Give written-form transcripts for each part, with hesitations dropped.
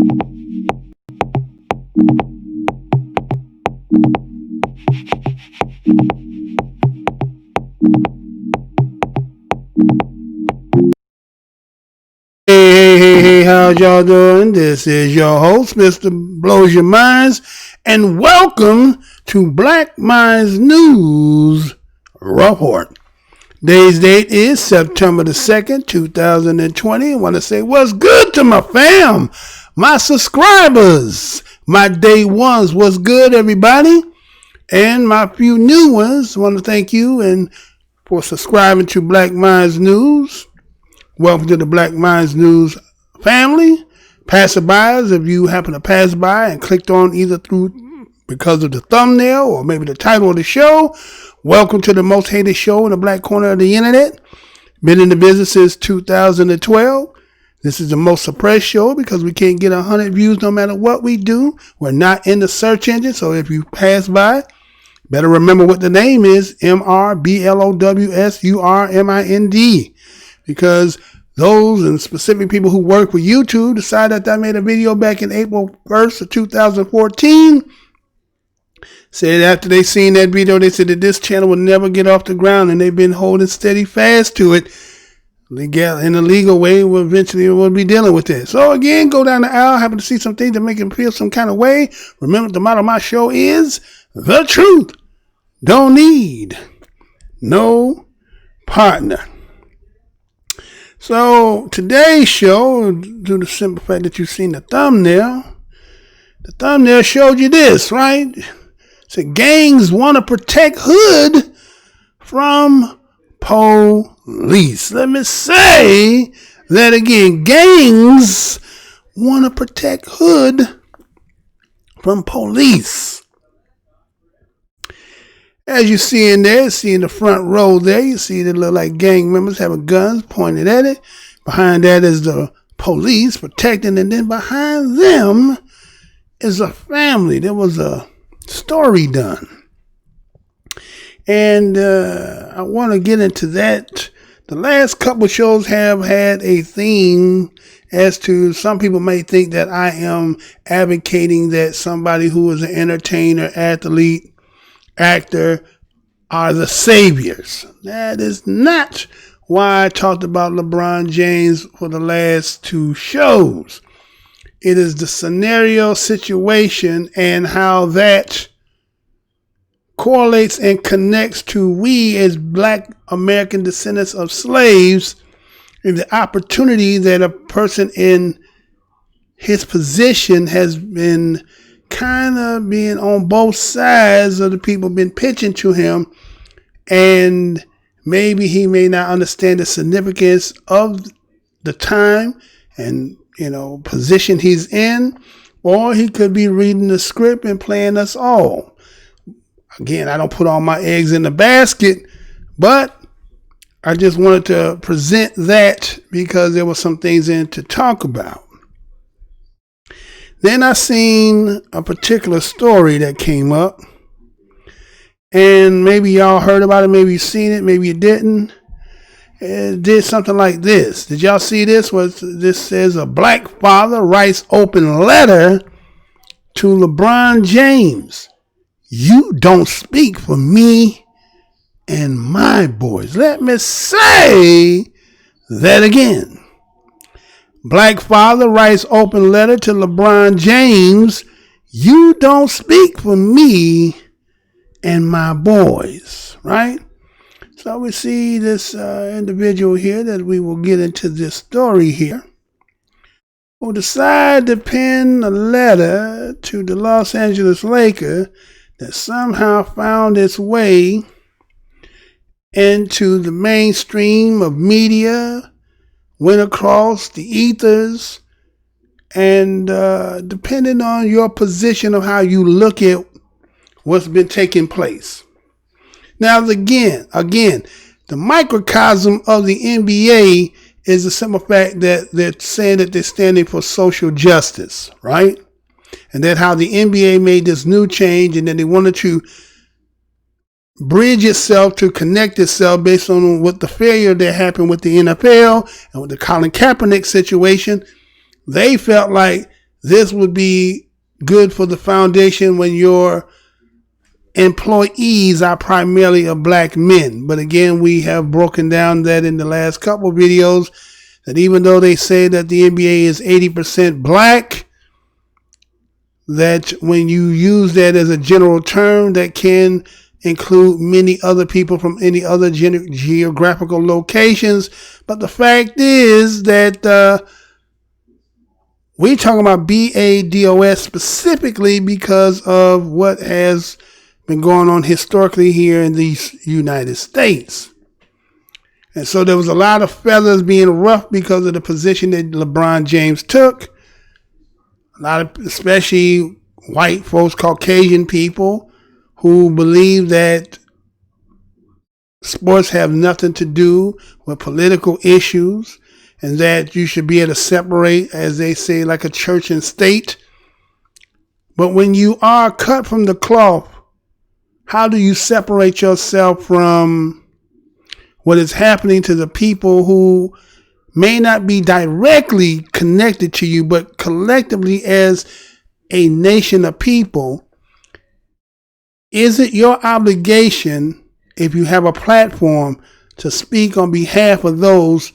Hey, how's y'all doing? This is your host, Mr. Blows Your Minds, and welcome to Black Minds News Report. Today's date is September the 2nd, 2020. I want to say what's good to my fam, my subscribers, my day ones. What's good, everybody? And my few new ones. I want to thank you and for subscribing to Black Minds News. Welcome to the Black Minds News family. Passerbys, if you happen to pass by and clicked on either through because of the thumbnail or maybe the title of the show, welcome to the most hated show in the black corner of the internet. Been in the business since 2012. This is the most suppressed show because we can't get 100 views no matter what we do. We're not in the search engine, so if you pass by, better remember what the name is, MRBLOWSURMIND. Because those and specific people who work with YouTube decided that I made a video back in April 1st of 2014. Said after they seen that video, they said that this channel would never get off the ground, and they've been holding steady fast to it. In a legal way, we'll be dealing with this. So again, go down the aisle, happen to see some things that make them feel some kind of way. Remember, the motto of my show is the truth. Don't need no partner. So today's show, due to the simple fact that you've seen the thumbnail showed you this, right? It said gangs want to protect hood from police. Let me say that again. Gangs want to protect hood from police. As you see in there, see in the front row there, you see that look like gang members having guns pointed at it. Behind that is the police protecting, and then behind them is a family. There was a story done. And I want to get into that. The last couple shows have had a theme as to some people may think that I am advocating that somebody who is an entertainer, athlete, actor are the saviors. That is not why I talked about LeBron James for the last two shows. It is the scenario, situation, and how that correlates and connects to we as Black American descendants of slaves, and the opportunity that a person in his position has been kind of being on both sides of the people been pitching to him, and maybe he may not understand the significance of the time and position he's in, or he could be reading the script and playing us all. Again, I don't put all my eggs in the basket, but I just wanted to present that because there were some things in to talk about. Then I seen a particular story that came up, and maybe y'all heard about it, maybe you seen it, maybe you didn't. It did something like this. Did y'all see this? This says a black father writes open letter to LeBron James. You don't speak for me and my boys. Let me say that again. Black father writes open letter to LeBron James. You don't speak for me and my boys, right? So we see this individual here that we will get into this story here, who decided to pen a letter to the Los Angeles Lakers that somehow found its way into the mainstream of media, went across the ethers, and depending on your position of how you look at what's been taking place. Now, again, the microcosm of the NBA is the simple fact that they're saying that they're standing for social justice, right? And that how the NBA made this new change, and then they wanted to bridge itself to connect itself based on what the failure that happened with the NFL and with the Colin Kaepernick situation. They felt like this would be good for the foundation when your employees are primarily of black men. But again, we have broken down that in the last couple of videos, that even though they say that the NBA is 80% black, that when you use that as a general term, that can include many other people from any other geographical locations. But the fact is that we're talking about BADOS specifically because of what has been going on historically here in the United States. And so there was a lot of feathers being ruffled because of the position that LeBron James took. A lot of, especially white folks, Caucasian people, who believe that sports have nothing to do with political issues, and that you should be able to separate, as they say, like a church and state. But when you are cut from the cloth, how do you separate yourself from what is happening to the people who may not be directly connected to you, but collectively as a nation of people? Is it your obligation, if you have a platform, to speak on behalf of those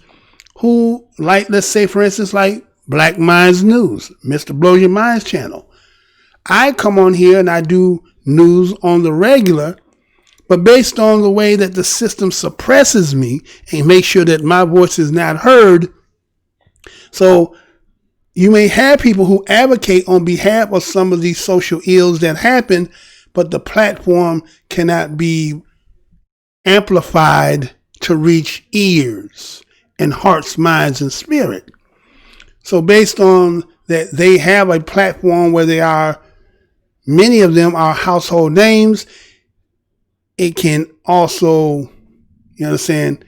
who, like, let's say, for instance, like Black Minds News, Mr. Blow Your Minds channel? I come on here and I do news on the regular, but based on the way that the system suppresses me and makes sure that my voice is not heard. So you may have people who advocate on behalf of some of these social ills that happen, but the platform cannot be amplified to reach ears and hearts, minds, and spirit. So based on that, they have a platform where they are, many of them are household names. It can also, you understand,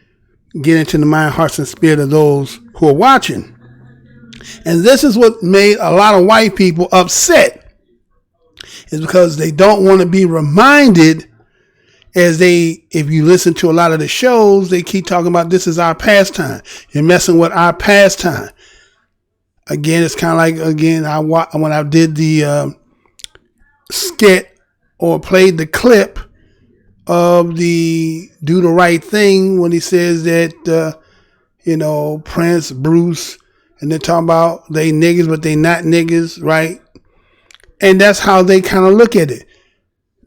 get into the mind, hearts, and spirit of those who are watching. And this is what made a lot of white people upset, is because they don't want to be reminded, as if you listen to a lot of the shows, they keep talking about this is our pastime. You're messing with our pastime. Again, it's kind of like, when I did the skit or played the clip of the Do the Right Thing, when he says that, Prince, Bruce, and they're talking about they niggas, but they not niggas, right? And that's how they kind of look at it.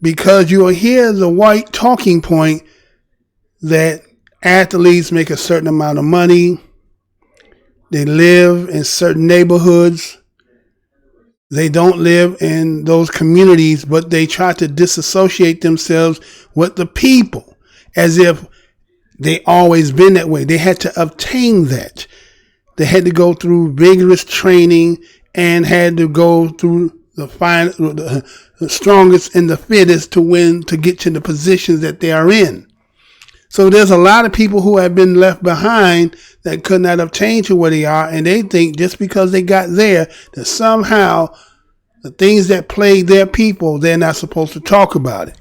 Because you'll hear the white talking point that athletes make a certain amount of money. They live in certain neighborhoods. They don't live in those communities, but they try to disassociate themselves with the people as if they always been that way. They had to obtain that. They had to go through vigorous training and had to go through the strongest and the fittest to win, to get to the positions that they are in. So there's a lot of people who have been left behind that could not obtain to where they are, and they think just because they got there that somehow the things that plague their people, they're not supposed to talk about it.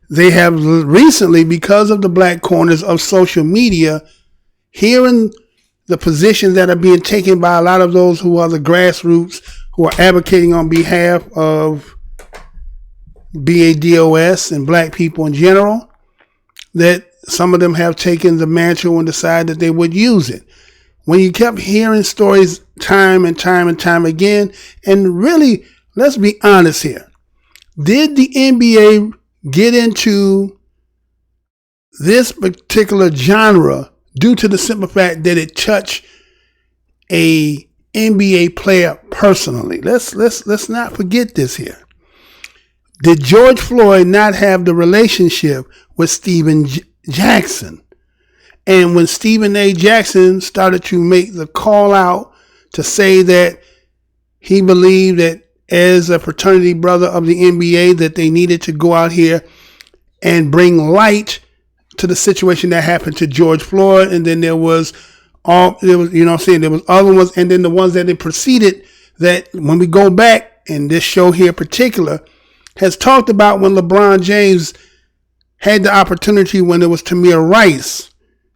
They have recently, because of the black corners of social media, hearing the positions that are being taken by a lot of those who are the grassroots, who are advocating on behalf of BADOS and black people in general, that some of them have taken the mantle and decided that they would use it. When you kept hearing stories time and time and time again, and really, let's be honest here. Did the NBA get into this particular genre due to the simple fact that it touched a NBA player personally? Let's not forget this here. Did George Floyd not have the relationship with Stephen Jackson? And when Stephen A. Jackson started to make the call out to say that he believed that as a fraternity brother of the NBA, that they needed to go out here and bring light to the situation that happened to George Floyd. And then there was other ones, and then the ones that it preceded, that when we go back, and this show here in particular has talked about when LeBron James had the opportunity when it was Tamir Rice,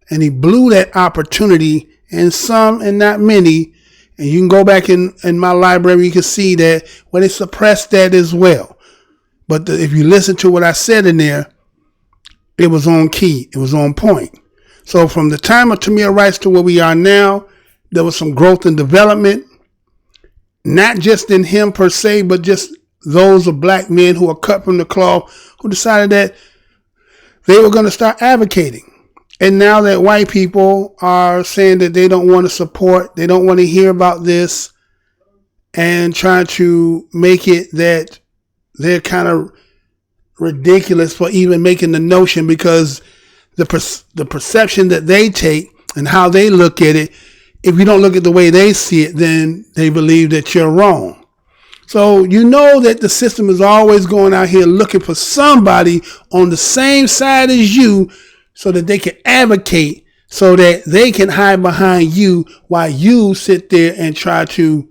and he blew that opportunity, and some and not many, And you can go back in my library, you can see that they suppressed that as well. But if you listen to what I said in there, it was on key. It was on point. So from the time of Tamir Rice to where we are now, there was some growth and development, not just in him per se, but just those of black men who are cut from the cloth, who decided that they were going to start advocating. And now that white people are saying that they don't want to support, they don't want to hear about this, and trying to make it that they're kind of ridiculous for even making the notion, because the perception that they take and how they look at it, if you don't look at the way they see it, then they believe that you're wrong. So you know that the system is always going out here looking for somebody on the same side as you so that they can advocate, so that they can hide behind you while you sit there and try to,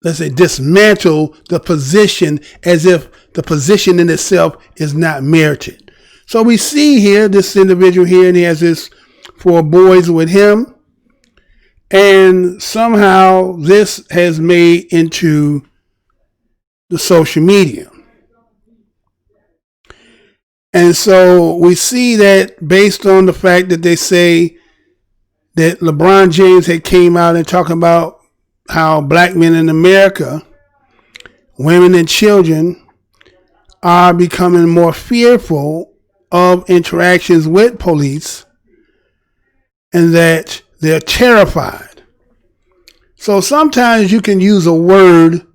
let's say, dismantle the position as if the position in itself is not merited. So we see here this individual here, and he has his 4 boys with him. And somehow this has made into the social media. And so we see that based on the fact that they say that LeBron James had came out and talking about how black men in America, women and children, are becoming more fearful of interactions with police, and that they're terrified. So sometimes you can use a word,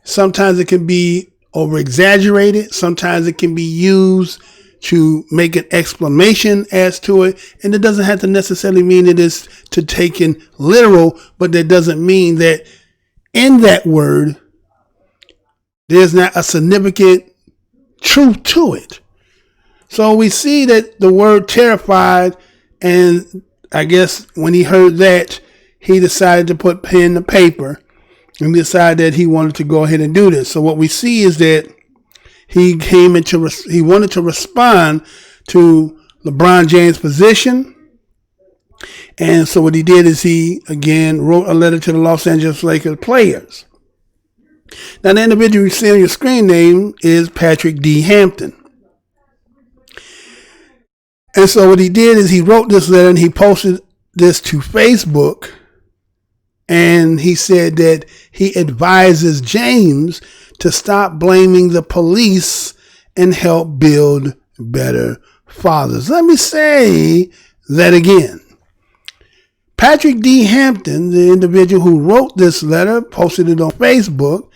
sometimes it can be over exaggerated, sometimes it can be used to make an exclamation as to it, and it doesn't have to necessarily mean it is to take in literal, but that doesn't mean that in that word there's not a significant truth to it. So we see that the word terrified, and I guess when he heard that, he decided to put pen to paper and decided that he wanted to go ahead and do this. So what we see is that he wanted to respond to LeBron James' position. And so what he did is he, again, wrote a letter to the Los Angeles Lakers players. Now, the individual you see on your screen name is Patrick D. Hampton. And so what he did is he wrote this letter and he posted this to Facebook. And he said that he advises James to stop blaming the police and help build better fathers. Let me say that again. Patrick D. Hampton, the individual who wrote this letter, posted it on Facebook,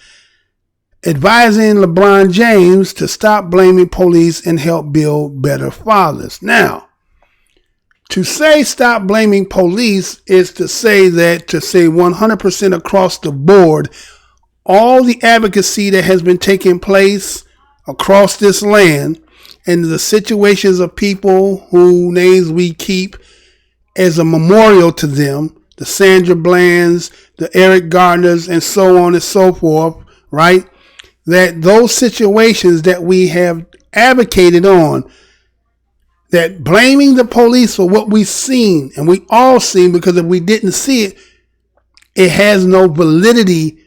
advising LeBron James to stop blaming police and help build better fathers. Now, to say stop blaming police is to say 100% across the board, all the advocacy that has been taking place across this land and the situations of people whose names we keep as a memorial to them, the Sandra Blands, the Eric Gardners, and so on and so forth, right? That those situations that we have advocated on, that blaming the police for what we've seen, and we all seen, because if we didn't see it, it has no validity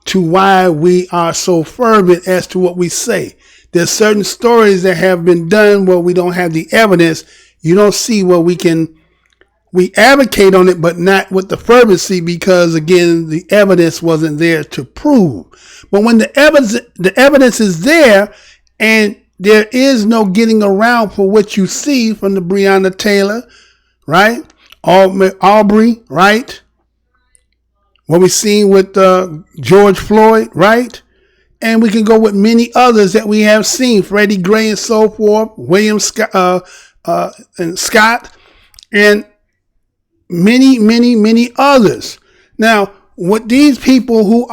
to why we are so fervent as to what we say. There's certain stories that have been done where we don't have the evidence. You don't see where we advocate on it, but not with the fervency, because again, the evidence wasn't there to prove. But when the evidence is there, and there is no getting around for what you see from the Breonna Taylor, right? Aubrey, right? What we've seen with George Floyd, right? And we can go with many others that we have seen, Freddie Gray and so forth, William Scott, and Scott, and many others. Now, what these people who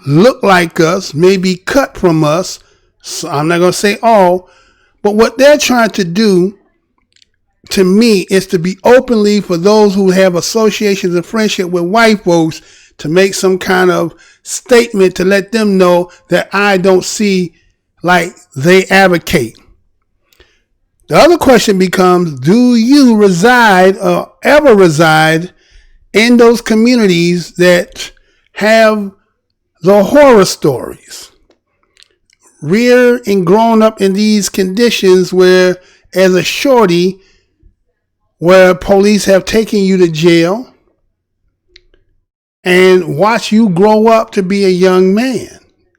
look like us, may be cut from us, so I'm not going to say all, but what they're trying to do, to me, is to be openly, for those who have associations and friendship with white folks, to make some kind of statement to let them know that I don't see like they advocate. The other question becomes, do you reside or ever reside in those communities that have the horror stories, reared and grown up in these conditions where, as a shorty, where police have taken you to jail and watch you grow up to be a young man,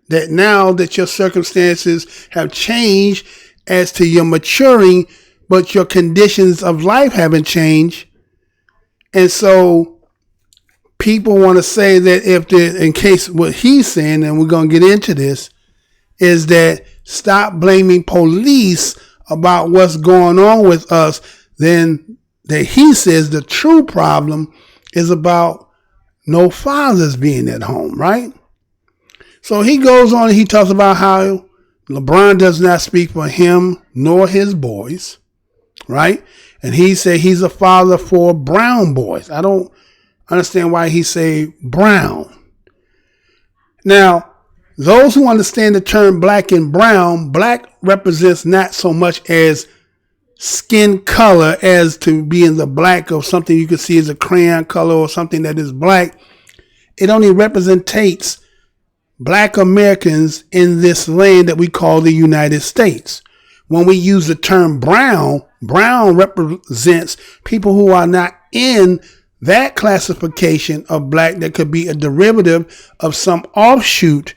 that now that your circumstances have changed as to your maturing, but your conditions of life haven't changed. And so people want to say that in case what he's saying, and we're going to get into this, is that stop blaming police about what's going on with us. Then that he says the true problem is about no fathers being at home, right? So he goes on and he talks about how LeBron does not speak for him nor his boys, right? And he said he's a father for brown boys. I don't understand why he say brown. Now, those who understand the term black and brown, black represents not so much as skin color as to being the black of something you could see as a crayon color or something that is black. It only represents black Americans in this land that we call the United States. When we use the term brown, brown represents people who are not in that classification of black that could be a derivative of some offshoot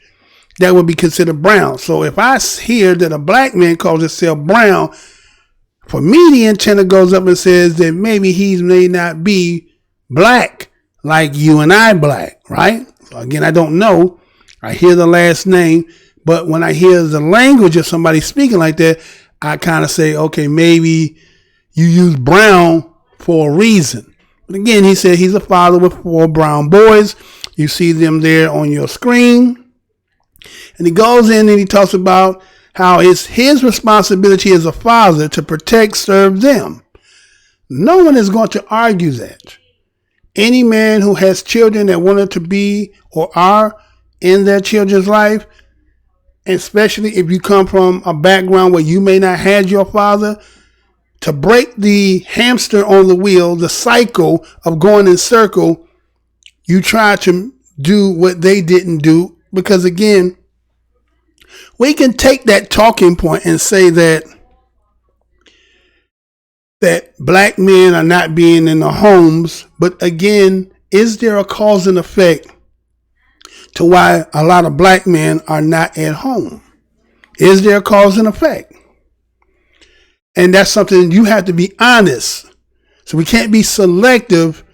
that would be considered brown. So if I hear that a black man calls himself brown, for me the antenna goes up and says that maybe he may not be black like you and I black, right? So again, I don't know. I hear the last name, but when I hear the language of somebody speaking like that, I kind of say, okay, maybe you use brown for a reason. But again, he said he's a father with 4 brown boys. You see them there on your screen. And he goes in and he talks about how it's his responsibility as a father to protect, serve them. No one is going to argue that. Any man who has children that wanted to be or are in their children's life, especially if you come from a background where you may not have your father, to break the hamster on the wheel, the cycle of going in circle, you try to do what they didn't do. Because again, we can take that talking point and say that black men are not being in the homes. But again, is there a cause and effect to why a lot of black men are not at home? Is there a cause and effect? And that's something you have to be honest. So we can't be selective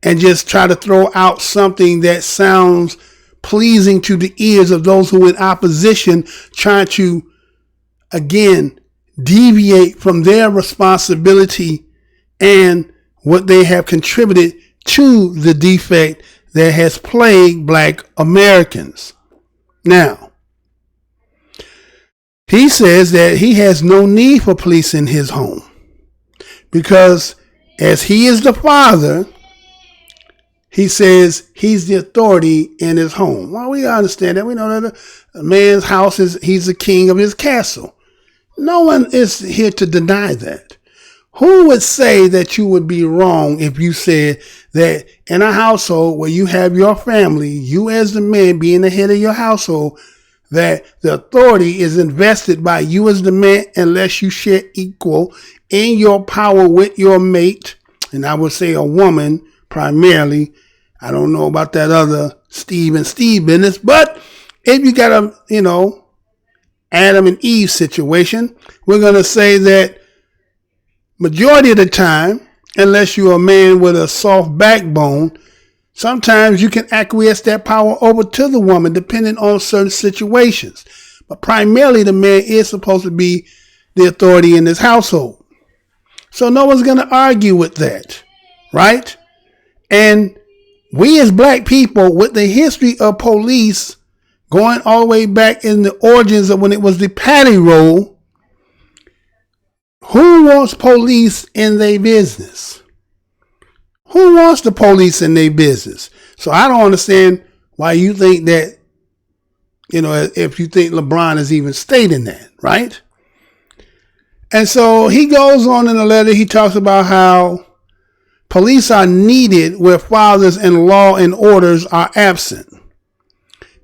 and just try to throw out something that sounds pleasing to the ears of those who are in opposition, trying to, again, deviate from their responsibility and what they have contributed to the defect that has plagued black Americans. Now, he says that he has no need for police in his home because as he is the father, he says he's the authority in his home. Well, we understand that. We know that a man's house he's the king of his castle. No one is here to deny that. Who would say that you would be wrong if you said that in a household where you have your family, you as the man being the head of your household, that the authority is invested by you as the man unless you share equal in your power with your mate, and I would say a woman primarily. I don't know about that other Steve and Steve business, but if you got a, Adam and Eve situation, we're going to say that majority of the time, unless you're a man with a soft backbone, sometimes you can acquiesce that power over to the woman depending on certain situations. But primarily the man is supposed to be the authority in his household. So no one's going to argue with that, right? And we as black people, with the history of police going all the way back in the origins of when it was the patty roll, who wants police in their business? Who wants the police in their business? So I don't understand why you think that, if you think LeBron is even stating that, right? And so he goes on in the letter, he talks about how Police are needed where fathers and law and orders are absent.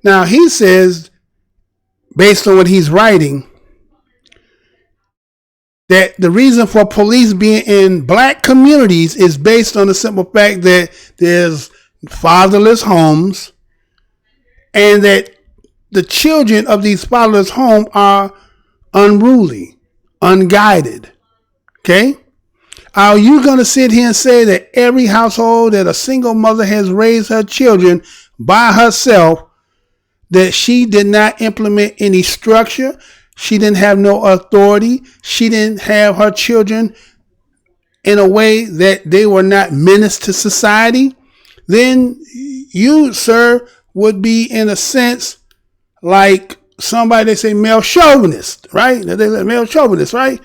Now, he says, based on what he's writing, that the reason for police being in black communities is based on the simple fact that there's fatherless homes and that the children of these fatherless homes are unruly, unguided. Okay? Are you going to sit here and say that every household that a single mother has raised her children by herself, that she did not implement any structure? She didn't have no authority. She didn't have her children in a way that they were not menace to society? Then you, sir, would be in a sense like somebody, they say male chauvinist, right? They say male chauvinist, right?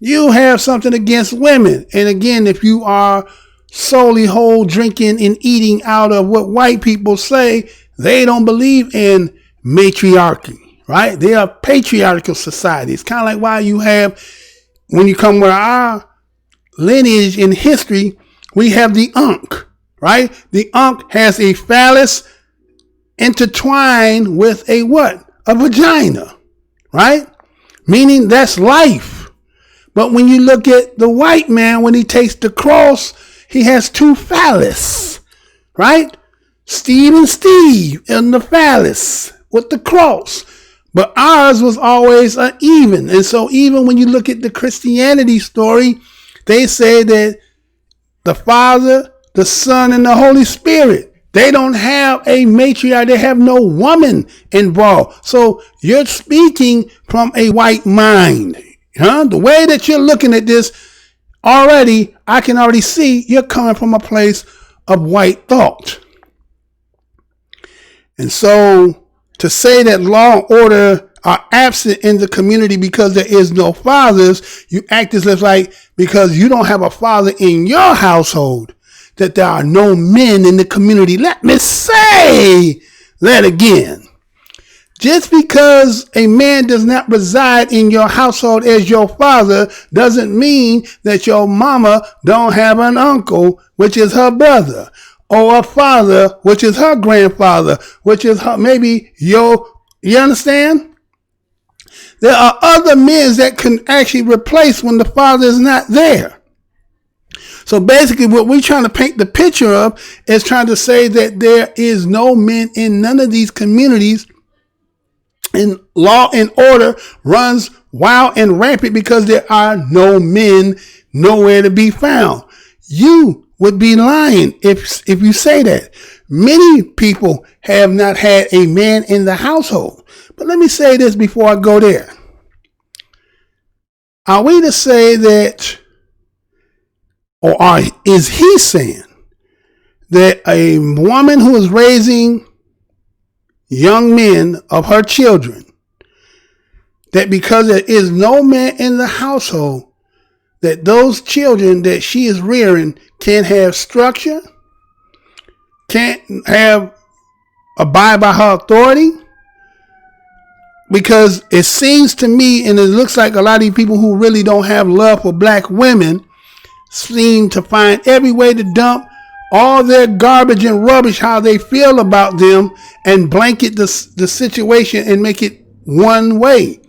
You have something against women. And again, if you are solely whole drinking and eating out of what white people say, they don't believe in matriarchy, right? They are patriarchal society. It's kind of like why you have, when you come with our lineage in history, we have the Ankh, right? The Ankh has a phallus intertwined with a what? A vagina, right? Meaning that's life. But when you look at the white man, when he takes the cross, he has two phallus, right? Steve and Steve in the phallus with the cross. But ours was always uneven. And so even when you look at the Christianity story, they say that the Father, the Son, and the Holy Spirit, they don't have a matriarch. They have no woman involved. So you're speaking from a white mind. The way that you're looking at this already, I can already see you're coming from a place of white thought. And so to say that law and order are absent in the community because there is no fathers, you act as if like because you don't have a father in your household, that there are no men in the community. Let me say that again. Just because a man does not reside in your household as your father doesn't mean that your mama don't have an uncle, which is her brother, or a father, which is her grandfather, which is her, maybe you understand? There are other men that can actually replace when the father is not there. So basically what we're trying to paint the picture of is trying to say that there is no men in none of these communities, and law and order runs wild and rampant because there are no men nowhere to be found. You would be lying if you say that. Many people have not had a man in the household. But let me say this before I go there. Are we to say that, or is he saying that a woman who is raising young men of her children, that because there is no man in the household, that those children that she is rearing can't have structure, can't abide by her authority? Because it seems to me, and it looks like a lot of these people who really don't have love for black women seem to find every way to dump all their garbage and rubbish, how they feel about them, and blanket the situation and make it one way.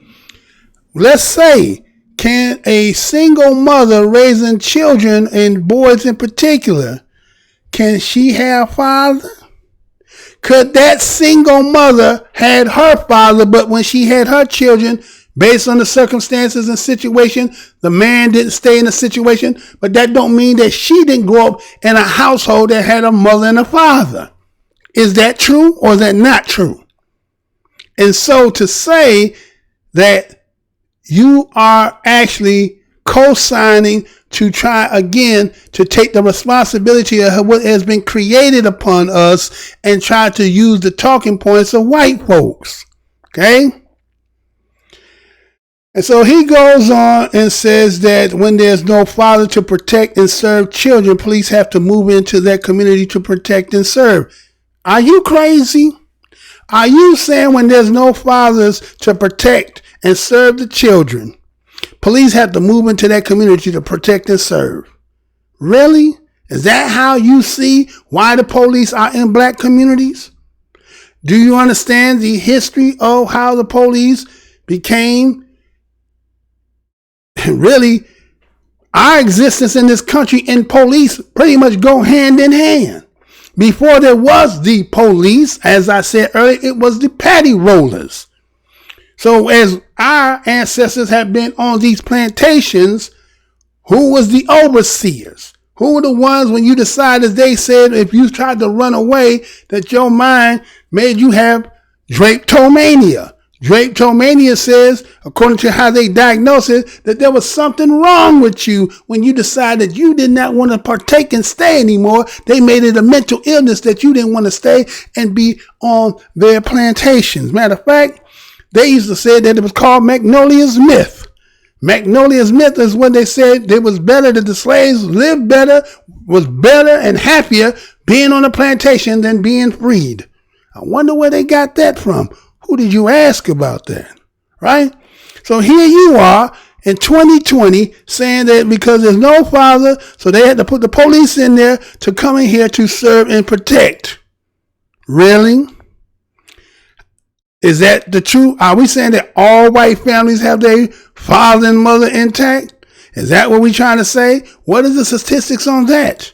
Let's say, can a single mother raising children and boys in particular, can she have father? Could that single mother had her father, but when she had her children, based on the circumstances and situation, the man didn't stay in the situation, but that don't mean that she didn't grow up in a household that had a mother and a father. Is that true or is that not true? And so to say that you are actually co-signing to try again to take the responsibility of what has been created upon us and try to use the talking points of white folks. Okay? And so he goes on and says that when there's no father to protect and serve children, police have to move into that community to protect and serve. Are you crazy? Are you saying when there's no fathers to protect and serve the children, police have to move into that community to protect and serve? Really? Is that how you see why the police are in black communities? Do you understand the history of how the police became really our existence in this country and police pretty much go hand in hand? Before there was the police, as I said earlier, it was the patty rollers. So as our ancestors have been on these plantations, who was the overseers? Who were the ones when you decided, they said, if you tried to run away, that your mind made you have drapetomania. Drapetomania says, according to how they diagnose it, that there was something wrong with you when you decided you did not want to partake and stay anymore. They made it a mental illness that you didn't want to stay and be on their plantations. Matter of fact, they used to say that it was called Magnolia's myth. Magnolia's myth is when they said it was better that the slaves lived better, was better and happier being on a plantation than being freed. I wonder where they got that from. Who did you ask about that? Right? So here you are in 2020 saying that because there's no father, so they had to put the police in there to come in here to serve and protect. Really? Is that the truth? Are we saying that all white families have their father and mother intact? Is that what we're trying to say? What is the statistics on that?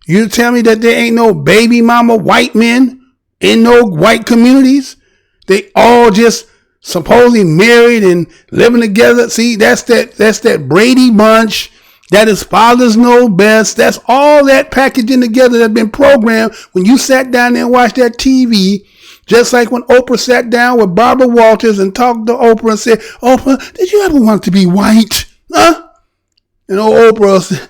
You tell me that there ain't no baby mama white men in no white communities? They all just supposedly married and living together. See, that's that Brady bunch. That is fathers know best. That's all that packaging together that's been programmed when you sat down there and watched that TV. Just like when Oprah sat down with Barbara Walters and talked to Oprah and said, Oprah, did you ever want to be white? Huh? And Oprah said,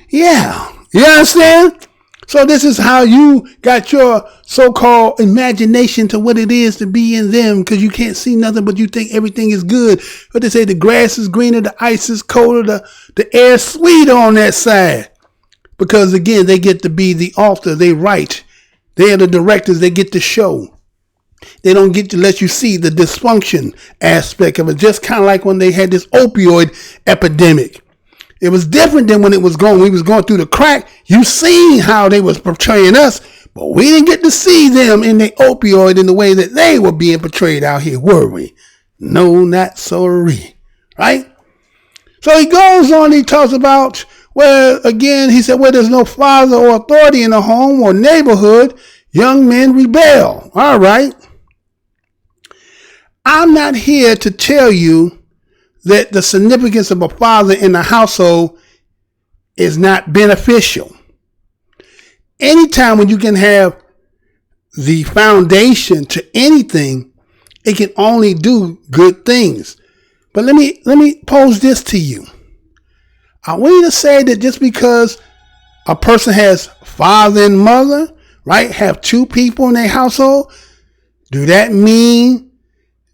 yeah. You understand? So this is how you got your so-called imagination to what it is to be in them, because you can't see nothing but you think everything is good. But they say the grass is greener, the ice is colder, the air is sweeter on that side. Because again, they get to be the author. They write. They are the directors. They get to show. They don't get to let you see the dysfunction aspect of it. Just kind of like when they had this opioid epidemic. It was different than when it was going. We was going through the crack. You seen how they was portraying us, but we didn't get to see them in the opioid in the way that they were being portrayed out here, were we? No, not sorry. Right? So he goes on. He talks about, well, again, he said, where there's no father or authority in a home or neighborhood, young men rebel. All right. I'm not here to tell you that the significance of a father in the household is not beneficial. Anytime when you can have the foundation to anything, it can only do good things. But let me pose this to you. Are we to say that just because a person has father and mother, right, have two people in their household, do that mean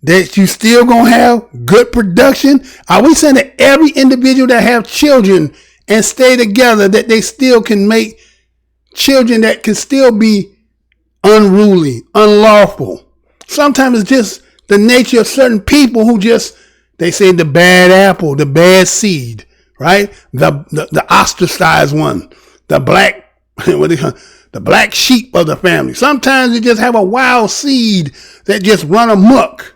that you still gonna have good production? Are we saying that every individual that have children and stay together, that they still can make children that can still be unruly, unlawful? Sometimes it's just the nature of certain people who just, they say the bad apple, the bad seed, right? The ostracized one, the black, the black sheep of the family. Sometimes you just have a wild seed that just run amok,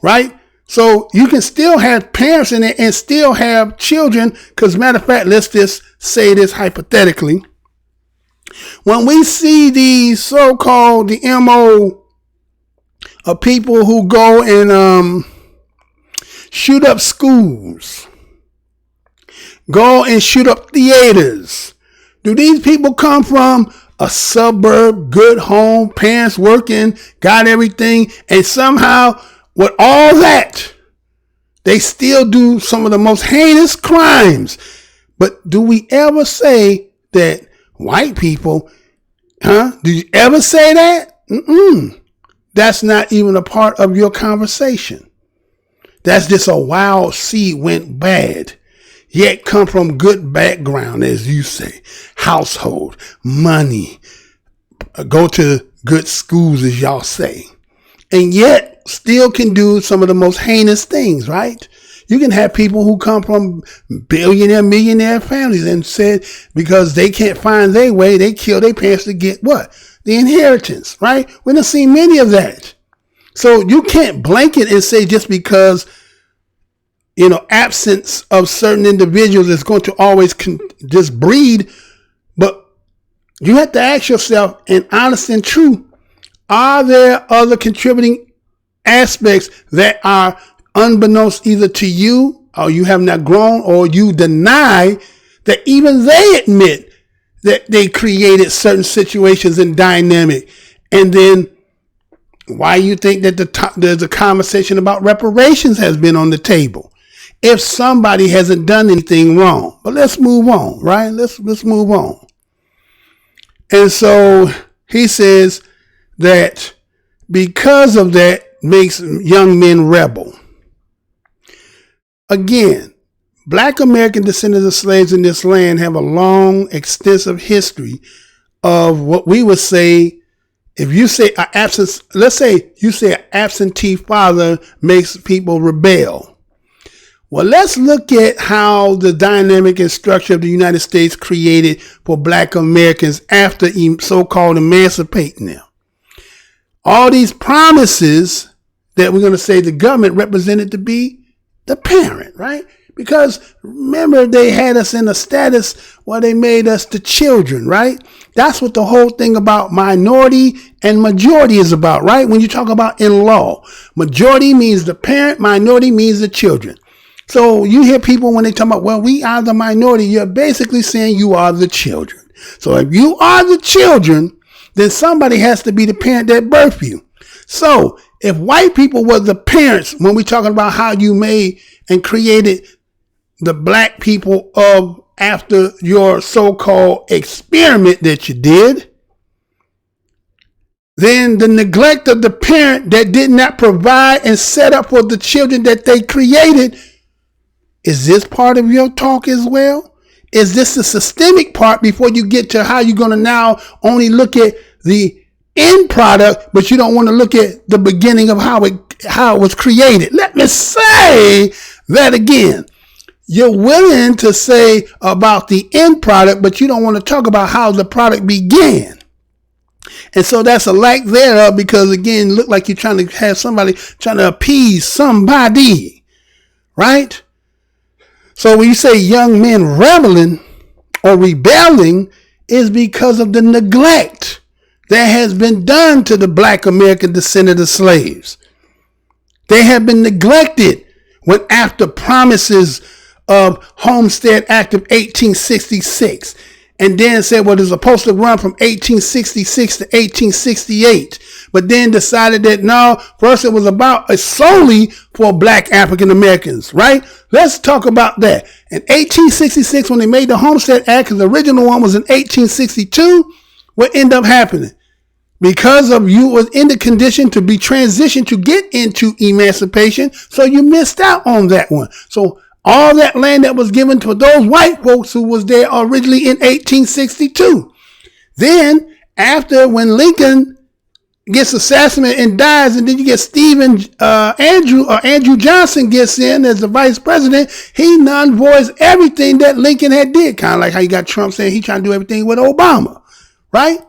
right? So you can still have parents in it and still have children. Because matter of fact, let's just say this hypothetically. When we see these so-called, the MO of people who go and shoot up schools, go and shoot up theaters, do these people come from a suburb, good home, parents working, got everything, and somehow with all that, they still do some of the most heinous crimes? But do we ever say that white people, do you ever say that? That's not even a part of your conversation. That's just a wild seed went bad, yet come from good background, as you say, household, money, go to good schools, as y'all say, and yet still can do some of the most heinous things, right? You can have people who come from billionaire, millionaire families and said because they can't find their way, they kill their parents to get what? The inheritance, right? We done seen many of that. So you can't blanket and say just because, absence of certain individuals is going to always just breed. But you have to ask yourself, and honest and true, are there other contributing aspects that are unbeknownst either to you or you have not grown or you deny that even they admit that they created certain situations and dynamic? And then why you think that there's a conversation about reparations has been on the table if somebody hasn't done anything wrong? But let's move on, right? Let's move on. And so he says that because of that makes young men rebel. Again, Black American descendants of slaves in this land have a long, extensive history of what we would say, if you say let's say you say an absentee father makes people rebel. Well, let's look at how the dynamic and structure of the United States created for Black Americans after so-called emancipating them. All these promises that we're going to say the government represented to be the parent, right? Because remember, they had us in a status where they made us the children, right? That's what the whole thing about minority and majority is about, right? When you talk about in law, majority means the parent, minority means the children. So you hear people when they talk about, well, we are the minority, you're basically saying you are the children. So if you are the children, then somebody has to be the parent that birthed you. So if white people were the parents, when we're talking about how you made and created the Black people of after your so-called experiment that you did, then the neglect of the parent that did not provide and set up for the children that they created, is this part of your talk as well? Is this the systemic part before you get to how you're going to now only look at the end product, but you don't want to look at the beginning of how it was created? Let me say that again. You're willing to say about the end product, but you don't want to talk about how the product began. And so that's a lack thereof, because again, look like you're trying to have somebody trying to appease somebody, right? So when you say young men rebelling or rebelling, is because of the neglect that has been done to the Black American descendant of slaves. They have been neglected when after promises of Homestead Act of 1866, and then said, well, it's supposed to run from 1866 to 1868, but then decided that no, first it was about solely for Black African Americans, right? Let's talk about that. In 1866, when they made the Homestead Act, because the original one was in 1862, what ended up happening? Because of you was in the condition to be transitioned to get into emancipation, so you missed out on that one. So all that land that was given to those white folks who was there originally in 1862. Then after, when Lincoln gets assassinated and dies, and then you get Andrew Johnson gets in as the vice president, he non-voids everything that Lincoln had did. Kind of like how you got Trump saying he trying to do everything with Obama, right?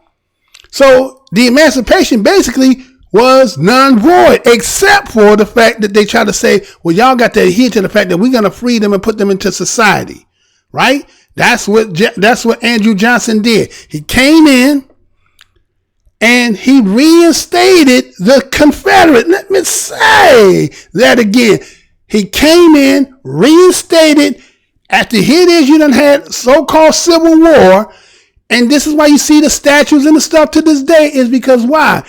So the emancipation basically was non-void, except for the fact that they try to say, well, y'all got to adhere to the fact that we're going to free them and put them into society, right? That's what Andrew Johnson did. He came in and he reinstated the Confederate. Let me say that again. He came in, reinstated, after here it is, you done had so-called Civil War, and this is why you see the statues and the stuff to this day, is because why?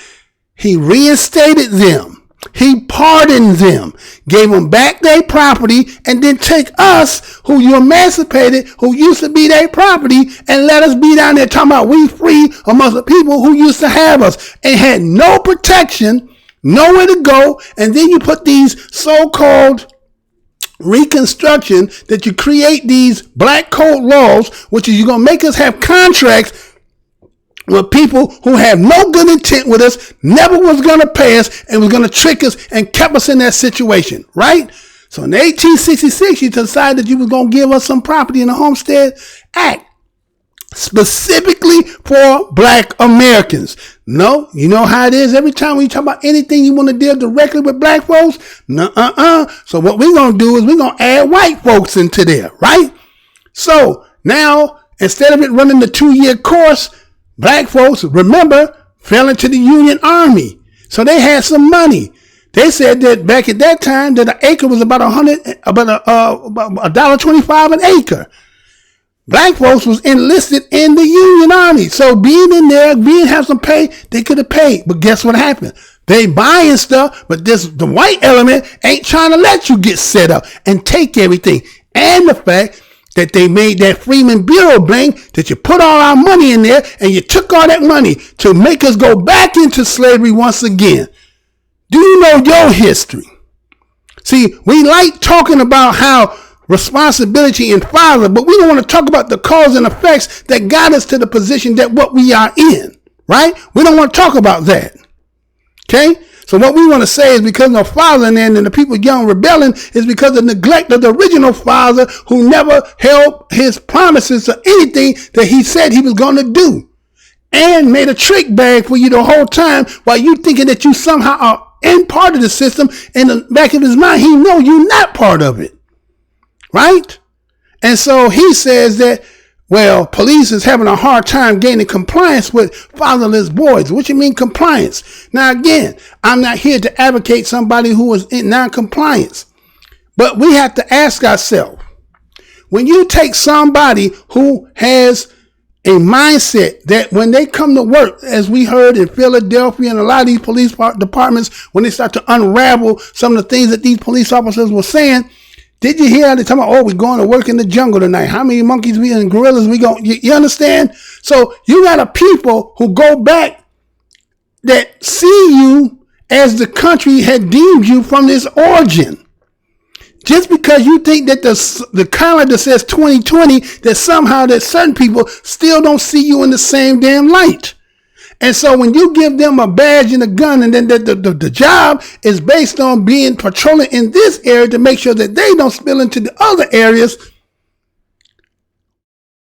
He reinstated them. He pardoned them, gave them back their property, and then take us, who you emancipated, who used to be their property, and let us be down there talking about we free amongst the people who used to have us and had no protection, nowhere to go. And then you put these so-called Reconstruction, that you create these black code laws, which is you're going to make us have contracts with people who have no good intent with us, never was going to pay us, and was going to trick us and kept us in that situation, right? So in 1866, you decided you was going to give us some property in the Homestead Act, specifically for black Americans. No, you know how it is. Every time we talk about anything you want to deal directly with black folks, So what we're going to do is we're going to add white folks into there, right? So now, instead of it running the 2-year course, black folks, remember, fell into the Union Army. So they had some money. They said that back at that time that an acre was about $1.25 an acre. Black folks was enlisted in the Union Army. So being in there, have some pay, they could have paid. But guess what happened? They buying stuff, but the white element ain't trying to let you get set up and take everything. And the fact that they made that Freeman Bureau Bank, that you put all our money in there and you took all that money to make us go back into slavery once again. Do you know your history? See, we like talking about how responsibility and father, but we don't want to talk about the cause and effects that got us to the position that what we are in, right? We don't want to talk about that. Okay? So what we want to say is because of father and the people young rebelling is because of neglect of the original father who never held his promises to anything that he said he was going to do, and made a trick bag for you the whole time while you thinking that you somehow are in part of the system. In the back of his mind, he know you're not part of it. Right? And so he says that, well, police is having a hard time gaining compliance with fatherless boys. What you mean compliance? Now, again, I'm not here to advocate somebody who is in non-compliance, but we have to ask ourselves, when you take somebody who has a mindset that when they come to work, as we heard in Philadelphia and a lot of these police departments, when they start to unravel some of the things that these police officers were saying, did you hear how they talking about, oh, we're going to work in the jungle tonight? How many monkeys we and gorillas we going? You understand? So you got a people who go back that see you as the country had deemed you from its origin. Just because you think that the calendar says 2020, that somehow that certain people still don't see you in the same damn light. And so when you give them a badge and a gun, and then the job is based on being patrolling in this area to make sure that they don't spill into the other areas.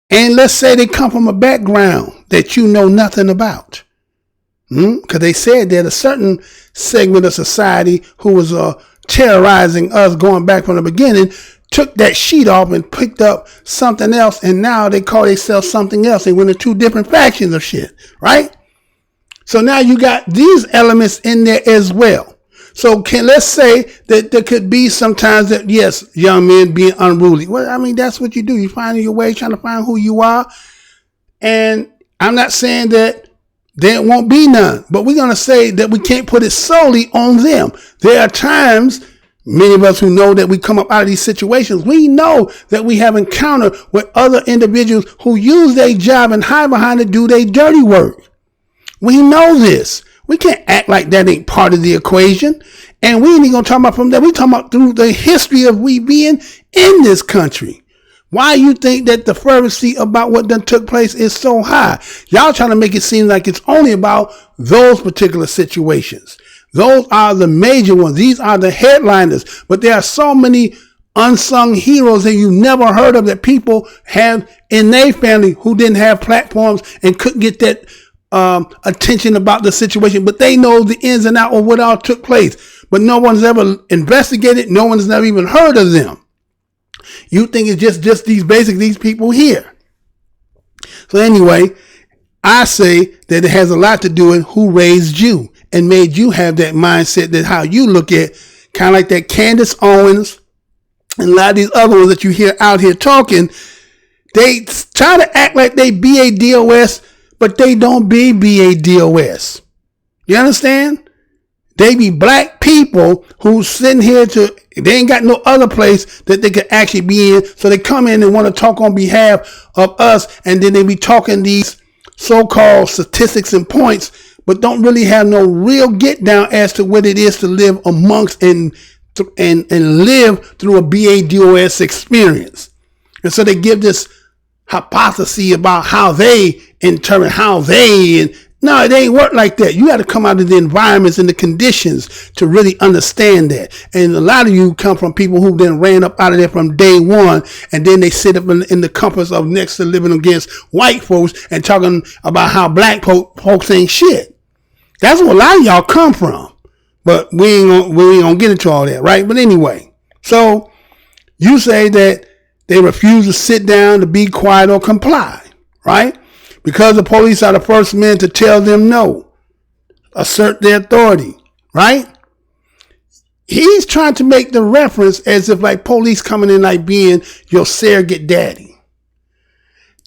And let's say they come from a background that you know nothing about. Because they said that a certain segment of society who was terrorizing us going back from the beginning took that sheet off and picked up something else. And now they call themselves something else. They went in 2 different factions of shit, right? So now you got these elements in there as well. So let's say that there could be sometimes that, yes, young men being unruly. Well, I mean, that's what you do. You find your way, trying to find who you are. And I'm not saying that there won't be none, but we're going to say that we can't put it solely on them. There are times, many of us who know that we come up out of these situations, we know that we have encountered with other individuals who use their job and hide behind it, do their dirty work. We know this. We can't act like that ain't part of the equation. And we ain't even going to talk about from that. We talking about through the history of we being in this country. Why you think that the fervency about what done took place is so high? Y'all trying to make it seem like it's only about those particular situations. Those are the major ones. These are the headliners. But there are so many unsung heroes that you never heard of that people have in their family who didn't have platforms and couldn't get that attention about the situation, but they know the ins and outs of what all took place. But no one's ever investigated. No one's never even heard of them. You think it's just these people here. So anyway, I say that it has a lot to do with who raised you and made you have that mindset, that how you look at kind of like that Candace Owens and a lot of these other ones that you hear out here talking. They try to act like they BADOS, but they don't be BADOS. You understand? They be black people who's sitting here they ain't got no other place that they could actually be in. So they come in and want to talk on behalf of us. And then they be talking these so-called statistics and points, but don't really have no real get down as to what it is to live amongst and live through a BADOS experience. And so they give this hypothesis about how they interpret, how they No, it ain't work like that. You got to come out of the environments and the conditions to really understand that. And a lot of you come from people who then ran up out of there from day one, and then they sit up in the compass of next to living against white folks and talking about how black folks ain't shit. That's where a lot of y'all come from. But we ain't gonna get into all that, right? But anyway, so you say that they refuse to sit down, to be quiet, or comply, right? Because the police are the first men to tell them no, assert their authority, right? He's trying to make the reference as if like police coming in like being your surrogate daddy.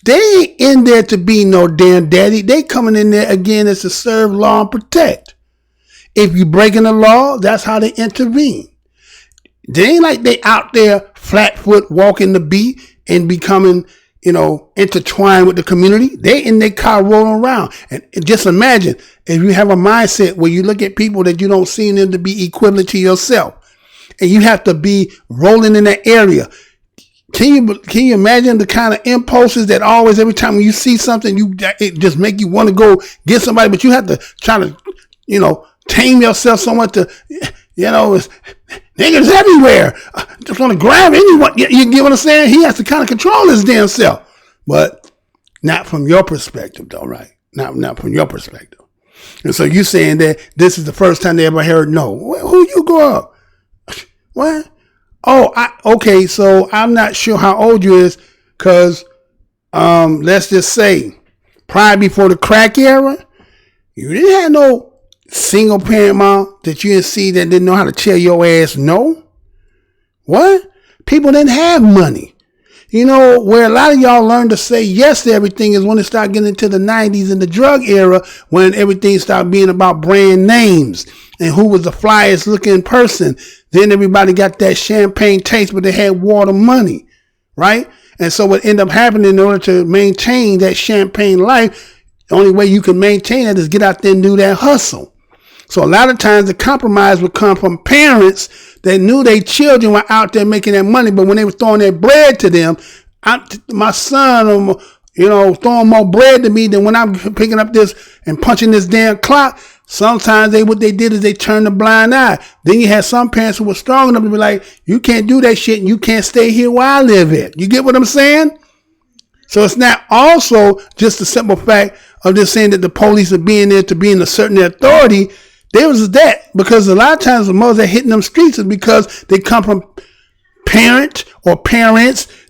They ain't in there to be no damn daddy. They coming in there again as to serve, law, and protect. If you breaking the law, that's how they intervene. They ain't like they out there flat foot walking the beat and becoming, intertwined with the community. They in their car rolling around. And just imagine if you have a mindset where you look at people that you don't see them to be equivalent to yourself, and you have to be rolling in that area. Can you imagine the kind of impulses that always, every time you see something, it just make you want to go get somebody, but you have to try to, tame yourself somewhat to, it's niggas everywhere. Just want to grab anyone. You get what I'm saying? He has to kind of control his damn self, but not from your perspective though, right? Not from your perspective. And so you saying that this is the first time they ever heard no. Who you grow up? What? Oh, okay. So I'm not sure how old you is, cause, let's just say prior before the crack era, you didn't have no single parent mom that you didn't see that didn't know how to tell your ass no. What? People didn't have money. Where a lot of y'all learned to say yes to everything is when it started getting into the 90s and the drug era, when everything started being about brand names and who was the flyest looking person. Then everybody got that champagne taste, but they had water money, right? And so what ended up happening, in order to maintain that champagne life, the only way you can maintain it is get out there and do that hustle. So a lot of times the compromise would come from parents that knew their children were out there making that money, but when they were throwing their bread to them, my son, throwing more bread to me than when I'm picking up this and punching this damn clock. Sometimes what they did is they turned a blind eye. Then you had some parents who were strong enough to be like, you can't do that shit and you can't stay here where I live at. You get what I'm saying? So it's not also just the simple fact of just saying that the police are being there to be in a certain authority. There was that, because a lot of times the mothers that hitting them streets is because they come from parents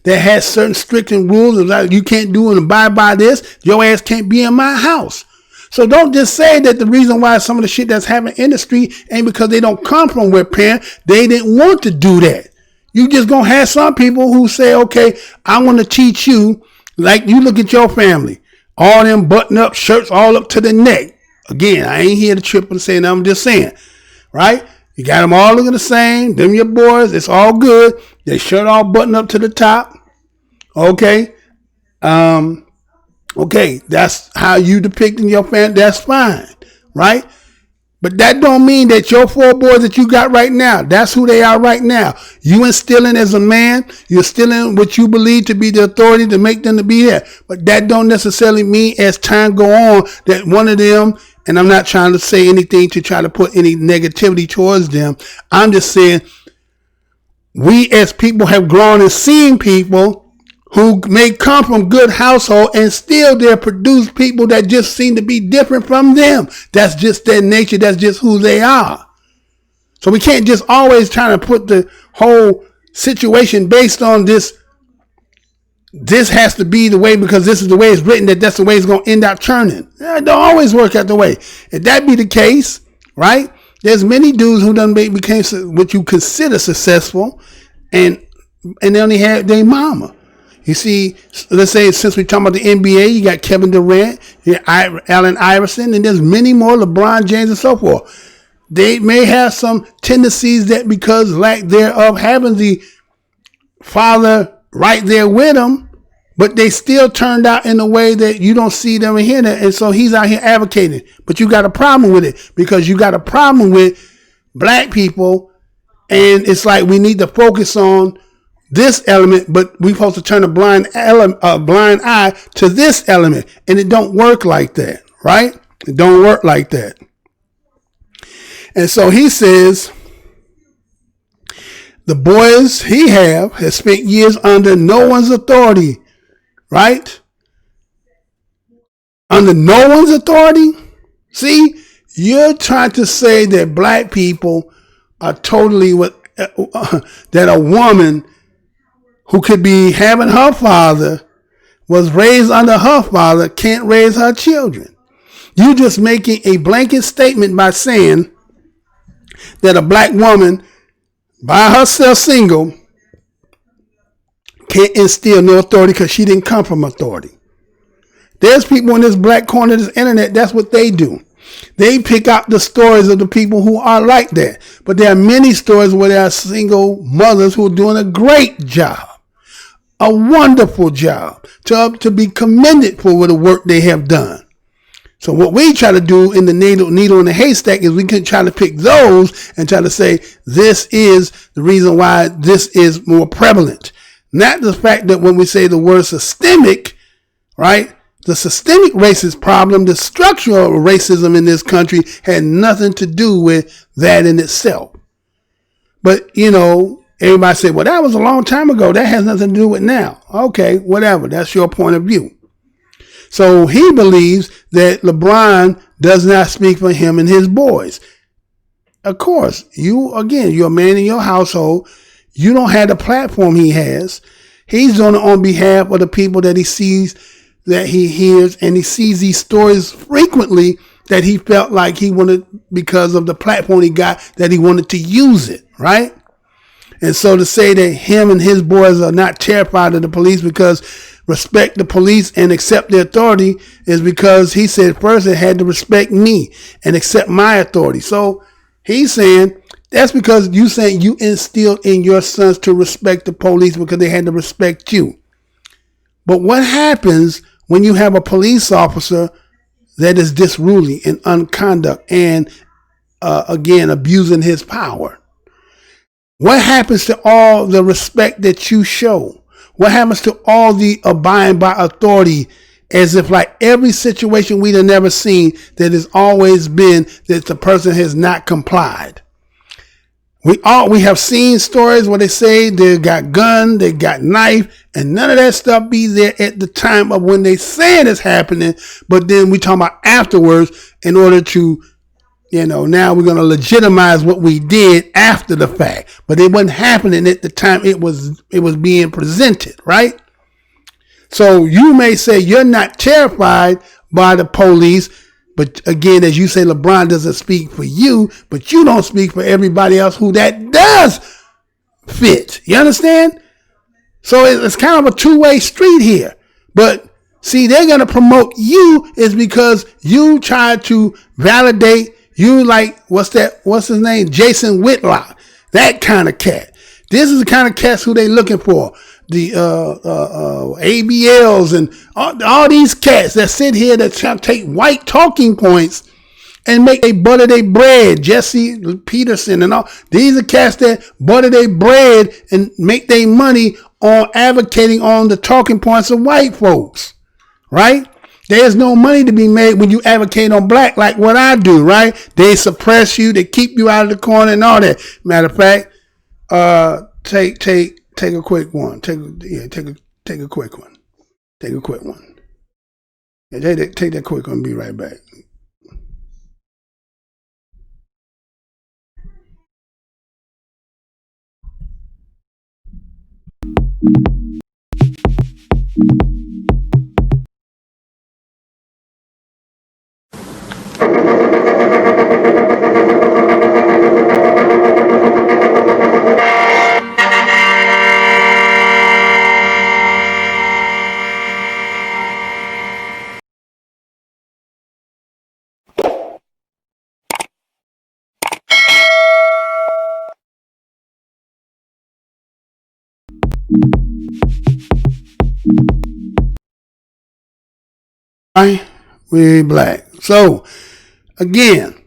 that has certain strict rules of like, you can't do and abide by this. Your ass can't be in my house. So don't just say that the reason why some of the shit that's happening in the street ain't because they don't come from where parents, they didn't want to do that. You just gonna have some people who say, okay, I want to teach you, like you look at your family, all them button up shirts all up to the neck. Again, I ain't here to trip and say that, I'm just saying, right? You got them all looking the same. Them your boys. It's all good. They shirt all buttoned up to the top. Okay. Okay. That's how you depicting your family. That's fine. Right? But that don't mean that your 4 boys that you got right now, that's who they are right now. You instilling as a man, you're instilling what you believe to be the authority to make them to be there. But that don't necessarily mean as time go on that one of them, and I'm not trying to say anything to try to put any negativity towards them. I'm just saying we as people have grown and seen people who may come from good household and still there produce people that just seem to be different from them. That's just their nature. That's just who they are. So we can't just always try to put the whole situation based on this. This has to be the way because this is the way it's written, that's the way it's going to end up turning. It don't always work out the way. If that be the case, right? There's many dudes who done became what you consider successful and they only had their mama. You see, let's say since we're talking about the NBA, you got Kevin Durant, you got Allen Iverson, and there's many more, LeBron James and so forth. They may have some tendencies that because lack thereof having the father right there with them, but they still turned out in a way that you don't see them and hear that. And so he's out here advocating. But you got a problem with it because you got a problem with black people. And it's like we need to focus on this element, but we're supposed to turn a blind eye to this element. And it don't work like that, right? It don't work like that. And so he says the boys he has spent years under no one's authority, right? Under no one's authority? See, you're trying to say that black people are totally that a woman who could be having her father was raised under her father can't raise her children. You're just making a blanket statement by saying that a black woman by herself single can't instill no authority because she didn't come from authority. There's people in this black corner of this internet, that's what they do. They pick out the stories of the people who are like that. But there are many stories where there are single mothers who are doing a great job, a wonderful job, to be commended for the work they have done. So what we try to do in the needle in the haystack is we can try to pick those and try to say this is the reason why this is more prevalent. Not the fact that when we say the word systemic, right? The systemic racist problem, the structural racism in this country had nothing to do with that in itself. But, everybody say, well, that was a long time ago. That has nothing to do with now. Okay, whatever. That's your point of view. So he believes that LeBron does not speak for him and his boys. Of course, you're a man in your household. You don't have the platform he has. He's doing it on behalf of the people that he sees, that he hears, and he sees these stories frequently that he felt like he wanted, because of the platform he got, that he wanted to use it, right? And so to say that him and his boys are not terrified of the police because respect the police and accept their authority is because he said first it had to respect me and accept my authority. So he's saying that's because you saying you instilled in your sons to respect the police because they had to respect you. But what happens when you have a police officer that is disruly and unconduct and, again, abusing his power? What happens to all the respect that you show? What happens to all the abiding by authority, as if like every situation we'd have never seen, that has always been that the person has not complied? We have seen stories where they say they got gun, they got knife, and none of that stuff be there at the time of when they say it is happening. But then we talk about afterwards in order to, now we're going to legitimize what we did after the fact. But it wasn't happening at the time it was being presented, right? So you may say you're not terrified by the police. But again, as you say, LeBron doesn't speak for you, but you don't speak for everybody else who that does fit. You understand? So it's kind of a two-way street here. But see, they're going to promote you is because you try to validate you, like, what's his name? Jason Whitlock. That kind of cat. This is the kind of cats who they looking for. The ABLs and all these cats that sit here that try to take white talking points and make they butter their bread. Jesse Peterson and all. These are cats that butter their bread and make their money on advocating on the talking points of white folks. Right? There's no money to be made when you advocate on black like what I do, right? They suppress you, they keep you out of the corner and all that. Matter of fact, take a quick one. Take a quick one. Take a quick one. Yeah, take that quick one and be right back. We black. So again,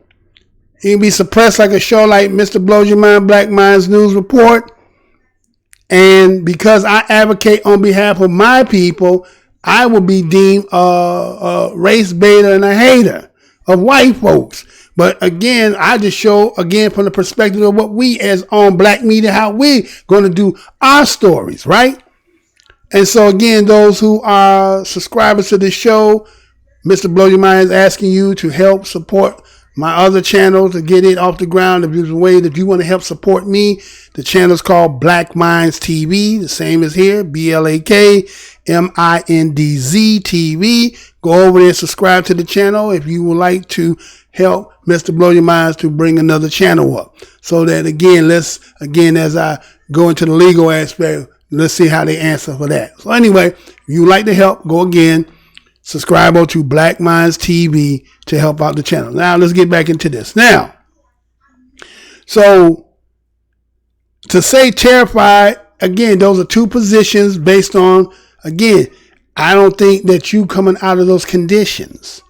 you can be suppressed like a show like Mr. Blows Your Mind, Black Minds News Report. And because I advocate on behalf of my people, I will be deemed a race baiter and a hater. of white folks. But again, I just show again from the perspective of what we as on Black Media, how we going to do our stories, right? And so again, those who are subscribers to this show, Mr. Blow Your Mind is asking you to help support my other channel to get it off the ground. If there's a way that you want to help support me, the channel is called Black Minds TV, the same as here, BLAKMINDZ TV. Go over there and subscribe to the channel if you would like to help Mr. Blow Your Minds to bring another channel up. So that again, as I go into the legal aspect, let's see how they answer for that. So anyway, if you would like to help, go again, subscribe to Black Minds TV to help out the channel. Now let's get back into this. Now, so to say terrified, again, those are two positions based on, again, I don't think that you coming out of those conditions.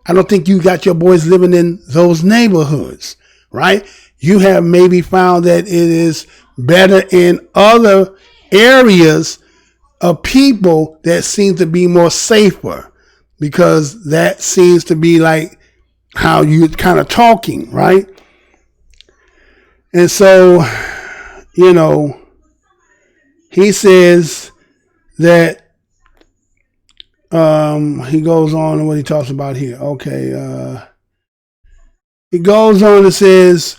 I don't think you got your boys living in those neighborhoods, right? You have maybe found that it is better in other areas of people that seem to be more safer, because that seems to be like how you're kind of talking, right? And so, you know, he says that he goes on and what he talks about here. Okay. He goes on and says,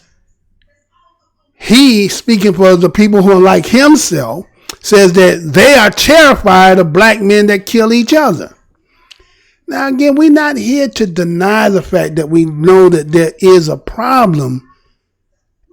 he, speaking for the people who are like himself, says that they are terrified of black men that kill each other. Now, again, we're not here to deny the fact that we know that there is a problem.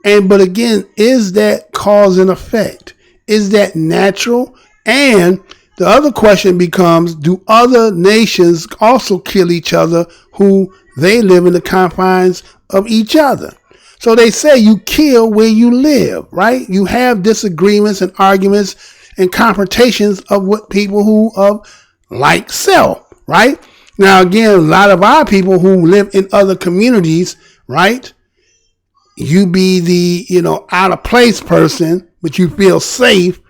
But again, is that cause and effect? Is that natural? And the other question becomes, do other nations also kill each other who they live in the confines of each other? So they say you kill where you live, right? You have disagreements and arguments and confrontations of what people who of like self, right? Now, again, a lot of our people who live in other communities, right? You be the, out of place person, but you feel safe.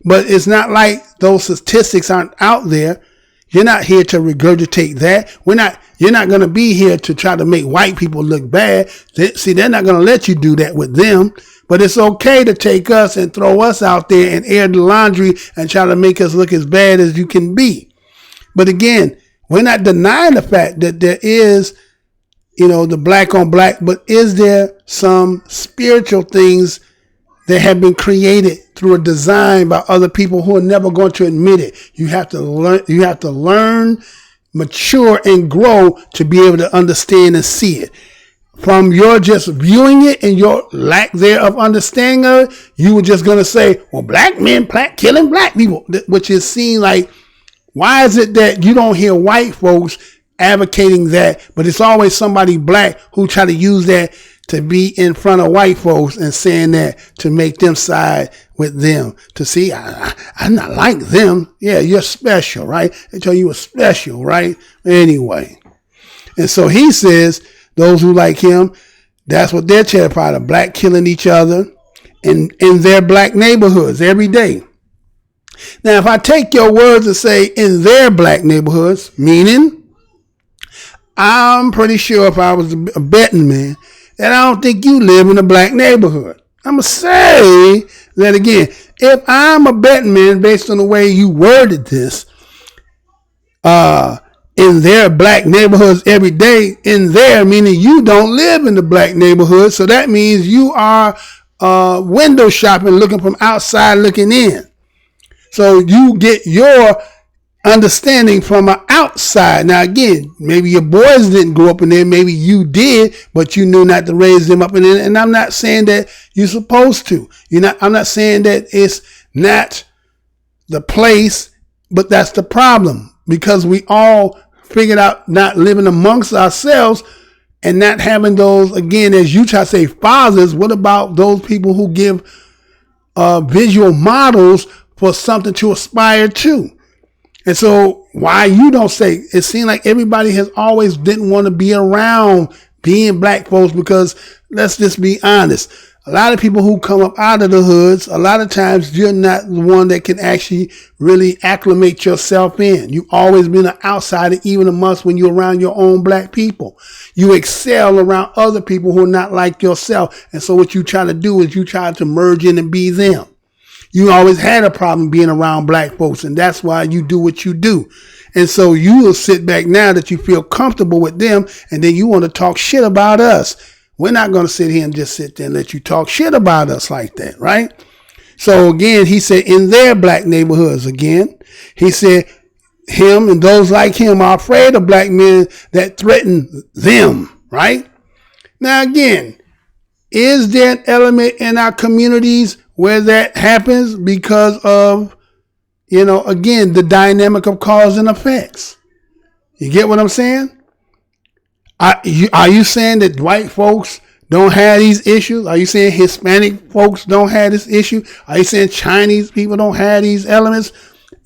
But it's not like those statistics aren't out there. You're not here to regurgitate that. You're not going to be here to try to make white people look bad. See, they're not going to let you do that with them. But it's okay to take us and throw us out there and air the laundry and try to make us look as bad as you can be. But again, we're not denying the fact that there is, the black on black, but is there some spiritual things that have been created through a design by other people who are never going to admit it? You have to learn, mature, and grow to be able to understand and see it. From your just viewing it and your lack there of understanding of it, you were just going to say, well, black men killing black people, which is seen like, why is it that you don't hear white folks advocating that, but it's always somebody black who try to use that to be in front of white folks and saying that to make them side with them, to see, I'm not like them. Yeah, you're special, right? They tell you you're special, right? Anyway. And so he says, those who like him, that's what they're terrified of, black killing each other in their black neighborhoods every day. Now, if I take your words and say in their black neighborhoods, meaning I'm pretty sure if I was a betting man, that I don't think you live in a black neighborhood. I'm going to say that again. If I'm a betting man based on the way you worded this, in their black neighborhoods every day, in there, meaning you don't live in the black neighborhood. So that means you are window shopping, looking from outside, looking in. So you get your understanding from an outside. Now, again, maybe your boys didn't grow up in there. Maybe you did, but you knew not to raise them up in there. And I'm not saying that you're supposed to. I'm not saying that it's not the place, but that's the problem, because we all figured out not living amongst ourselves and not having those, again, as you try to say, fathers. What about those people who give visual models for something to aspire to? And so why you don't say, it seems like everybody has always didn't want to be around being black folks, because let's just be honest. A lot of people who come up out of the hoods, a lot of times you're not the one that can actually really acclimate yourself in. You've always been an outsider, even amongst when you're around your own black people. You excel around other people who are not like yourself. And so what you try to do is you try to merge in and be them. You always had a problem being around black folks, and that's why you do what you do. And so you will sit back now that you feel comfortable with them, and then you want to talk shit about us. We're not going to sit here and just sit there and let you talk shit about us like that, right? So again, he said in their black neighborhoods again, he said him and those like him are afraid of black men that threaten them, right? Now again, is there an element in our communities where that happens because of, again, the dynamic of cause and effects? You get what I'm saying? Are you saying that white folks don't have these issues? Are you saying Hispanic folks don't have this issue? Are you saying Chinese people don't have these elements?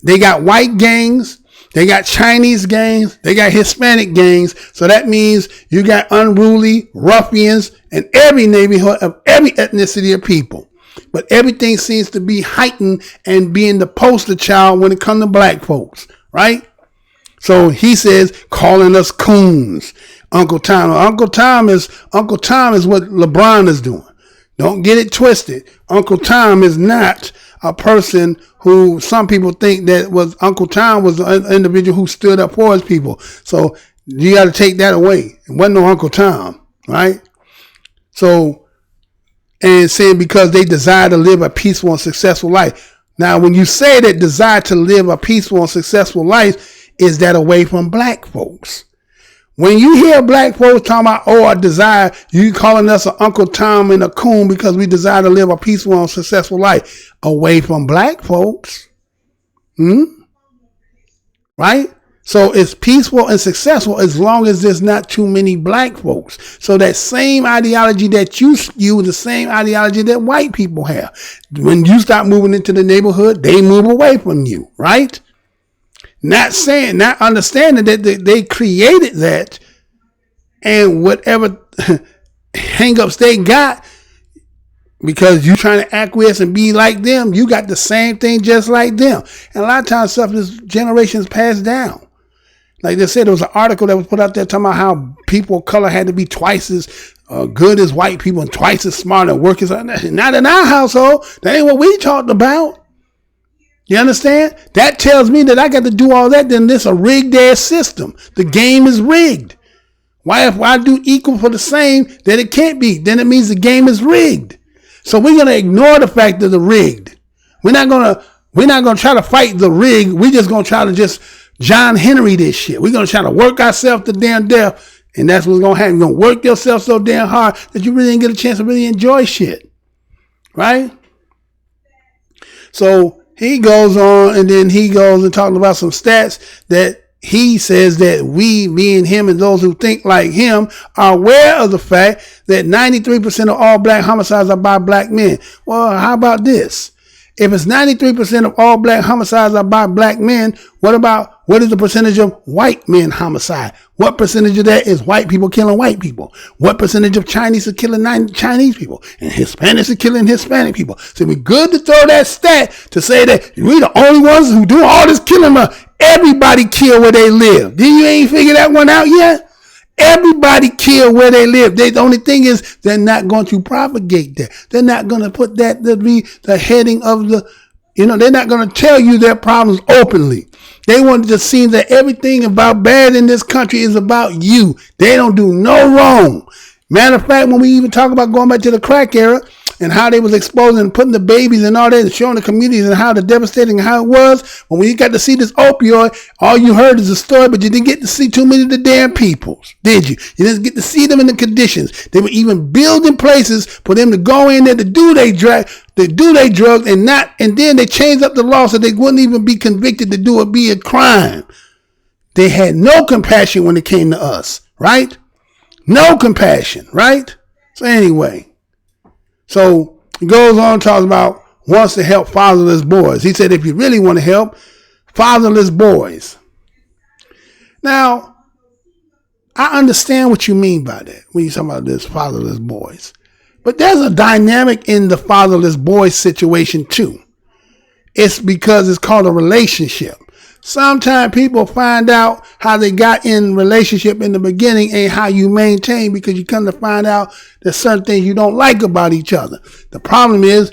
They got white gangs. They got Chinese gangs. They got Hispanic gangs. So that means you got unruly ruffians in every neighborhood of every ethnicity of people. But everything seems to be heightened and being the poster child when it comes to black folks, right? So he says, calling us coons. Uncle Tom. Uncle Tom is what LeBron is doing. Don't get it twisted. Uncle Tom is not a person who some people think that was Uncle Tom was an individual who stood up for his people. So you got to take that away. It wasn't no Uncle Tom, right? So, and saying because they desire to live a peaceful and successful life. Now, when you say that desire to live a peaceful and successful life, is that away from black folks? When you hear black folks talking about, I desire, you calling us an Uncle Tom and a coon because we desire to live a peaceful and successful life away from black folks. Right? So it's peaceful and successful as long as there's not too many black folks. So that same ideology that you skew is the same ideology that white people have. When you start moving into the neighborhood, they move away from you, right? Not understanding that they created that, and whatever hangups they got, because you trying to acquiesce and be like them, you got the same thing just like them. And a lot of times stuff is generations passed down. Like they said, there was an article that was put out there talking about how people of color had to be twice as good as white people and twice as smart and work as, not in our household. That ain't what we talked about. You understand? That tells me that I got to do all that. Then this a rigged ass system. The game is rigged. Why if I do equal for the same, then it can't be. Then it means the game is rigged. So we're gonna ignore the fact that the rigged. We're not gonna try to fight the rig. We're just gonna try to just John Henry this shit. We're gonna try to work ourselves to damn death, and that's what's gonna happen. You're gonna work yourself so damn hard that you really didn't get a chance to really enjoy shit. Right? So he goes on, and then he goes and talks about some stats that he says that we, me and him and those who think like him are aware of the fact that 93% of all black homicides are by black men. Well, how about this? If it's 93% of all black homicides are by black men, what is the percentage of white men homicide? What percentage of that is white people killing white people? What percentage of Chinese are killing Chinese people? And Hispanics are killing Hispanic people. So it'd be good to throw that stat to say that we the only ones who do all this killing. Everybody kill where they live. Then you ain't figured that one out yet? Everybody kill where they live. The only thing is they're not going to propagate that. They're not going to put that to be the heading of the, they're not going to tell you their problems openly. They want to see that everything about bad in this country is about you. They don't do no wrong. Matter of fact, when we even talk about going back to the crack era and how they was exposing and putting the babies and all that and showing the communities and how the devastating how it was, when we got to see this opioid, all you heard is a story, but you didn't get to see too many of the damn peoples, did you? You didn't get to see them in the conditions. They were even building places for them to go in there to do their drugs and then they changed up the law so they wouldn't even be convicted to do it be a crime. They had no compassion when it came to us, right? No compassion, right? So anyway, so he goes on and talks about wants to help fatherless boys. He said, if you really want to help fatherless boys. Now, I understand what you mean by that when you talk about this fatherless boys. But there's a dynamic in the fatherless boy situation too. It's because it's called a relationship. Sometimes people find out how they got in relationship in the beginning and how you maintain, because you come to find out there's certain things you don't like about each other. The problem is,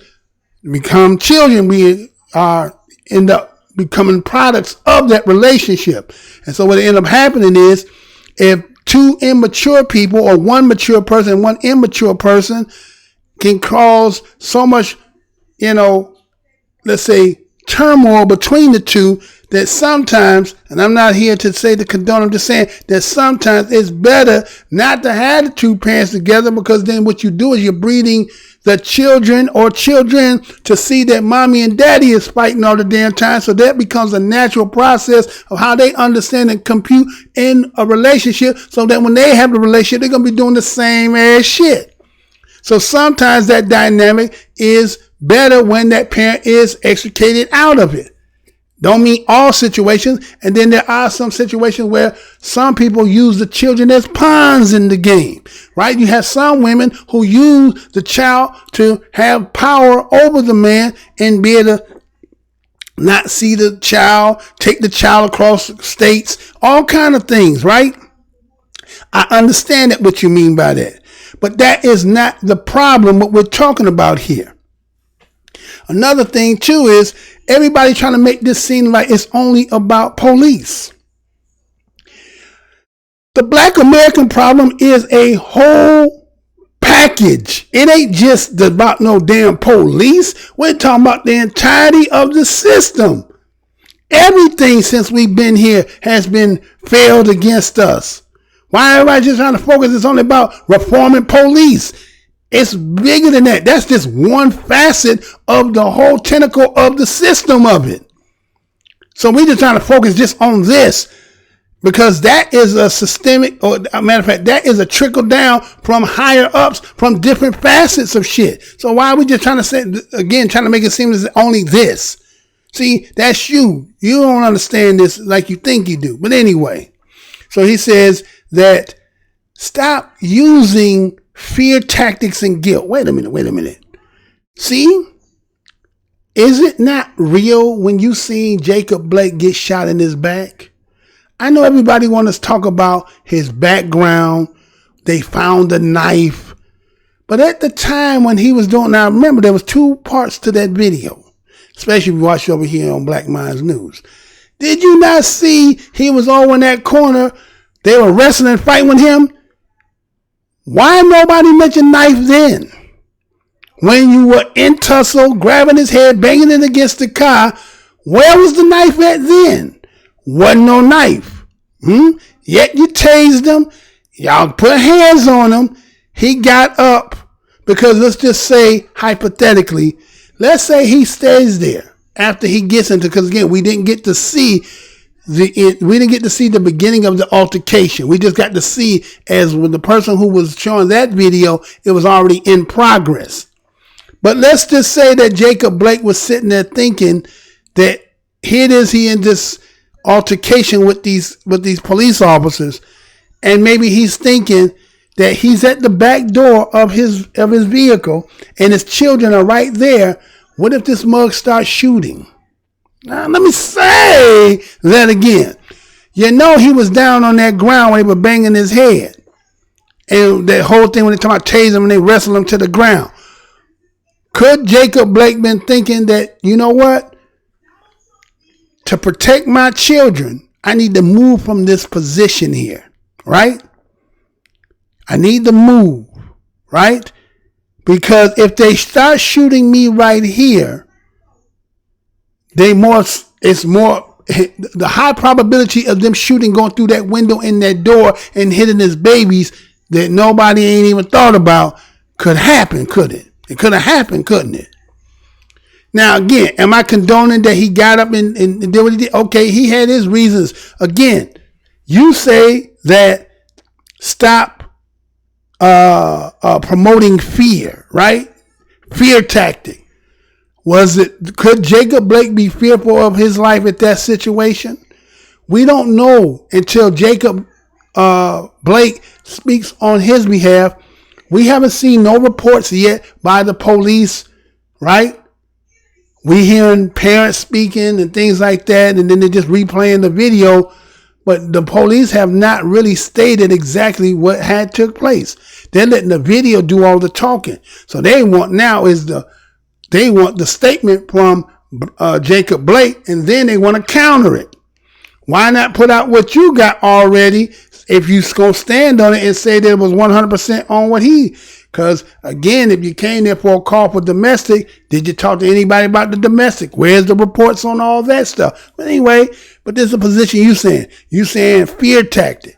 become children, we end up becoming products of that relationship. And so what end up happening is, if two immature people, or one mature person and one immature person, can cause so much, let's say, turmoil between the two, that sometimes, and I'm not here to say to condone, I'm just saying that sometimes it's better not to have the two parents together, because then what you do is you're breeding the children to see that mommy and daddy is fighting all the damn time. So that becomes a natural process of how they understand and compute in a relationship, so that when they have a relationship, they're going to be doing the same ass shit. So sometimes that dynamic is better when that parent is extricated out of it. Don't mean all situations. And then there are some situations where some people use the children as pawns in the game, right? You have some women who use the child to have power over the man and be able to not see the child, take the child across states, all kind of things, right? I understand that, what you mean by that. But that is not the problem, what we're talking about here. Another thing too is, everybody trying to make this seem like it's only about police. The Black American problem is a whole package. It ain't just about no damn police. We're talking about the entirety of the system. Everything since we've been here has been failed against us. Why everybody just trying to focus? It's only about reforming police. It's bigger than that. That's just one facet of the whole tentacle of the system of it. So we just trying to focus just on this, because that is a systemic, or a matter of fact, that is a trickle down from higher ups, from different facets of shit. So why are we just trying to say, again, trying to make it seem as only this? See, that's you. You don't understand this like you think you do. But anyway, so he says that stop using fear tactics and guilt. Wait a minute. See, is it not real when you see Jacob Blake get shot in his back? I know everybody wants to talk about his background. They found a knife. But at the time when he was doing, now remember, there was two parts to that video, especially if you watch over here on Black Minds News. Did you not see he was over in that corner? They were wrestling and fighting with him. Why nobody mentioned knife then? When you were in tussle, grabbing his head, banging it against the car, where was the knife at then? Wasn't no knife. Yet you tased him. Y'all put hands on him. He got up, because let's just say, hypothetically, let's say he stays there after he gets into, because again, we didn't get to see the beginning of the altercation. We just got to see, as with the person who was showing that video, it was already in progress. But let's just say that Jacob Blake was sitting there thinking that here it is, he in this altercation with these police officers, and maybe he's thinking that he's at the back door of his vehicle and his children are right there. What if this mug starts shooting? Now, let me say that again. You know, he was down on that ground when they were banging his head. And that whole thing when they talk about tasing him and they wrestle him to the ground. Could Jacob Blake been thinking that, you know what? To protect my children, I need to move from this position here, right? I need to move, right? Because if they start shooting me right here, it's more the high probability of them shooting, going through that window in that door and hitting his babies that nobody ain't even thought about could happen, could it? It could have happened, couldn't it? Now, again, am I condoning that he got up and did what he did? Okay, he had his reasons. Again, you say that stop promoting fear, right? Fear tactic. Could Jacob Blake be fearful of his life at that situation? We don't know until Jacob Blake speaks on his behalf We haven't seen no reports yet by the police, right? We hearing parents speaking and things like that, and then they're just replaying the video. But the police have not really stated exactly what had took place. They're letting the video do all the talking. So they want now is they want the statement from Jacob Blake, and then they want to counter it. Why not put out what you got already if you gonna stand on it and say that it was 100% on what he? Because again, if you came there for a call for domestic, did you talk to anybody about the domestic? Where's the reports on all that stuff? But anyway, but this is a position you saying. You saying fear tactic.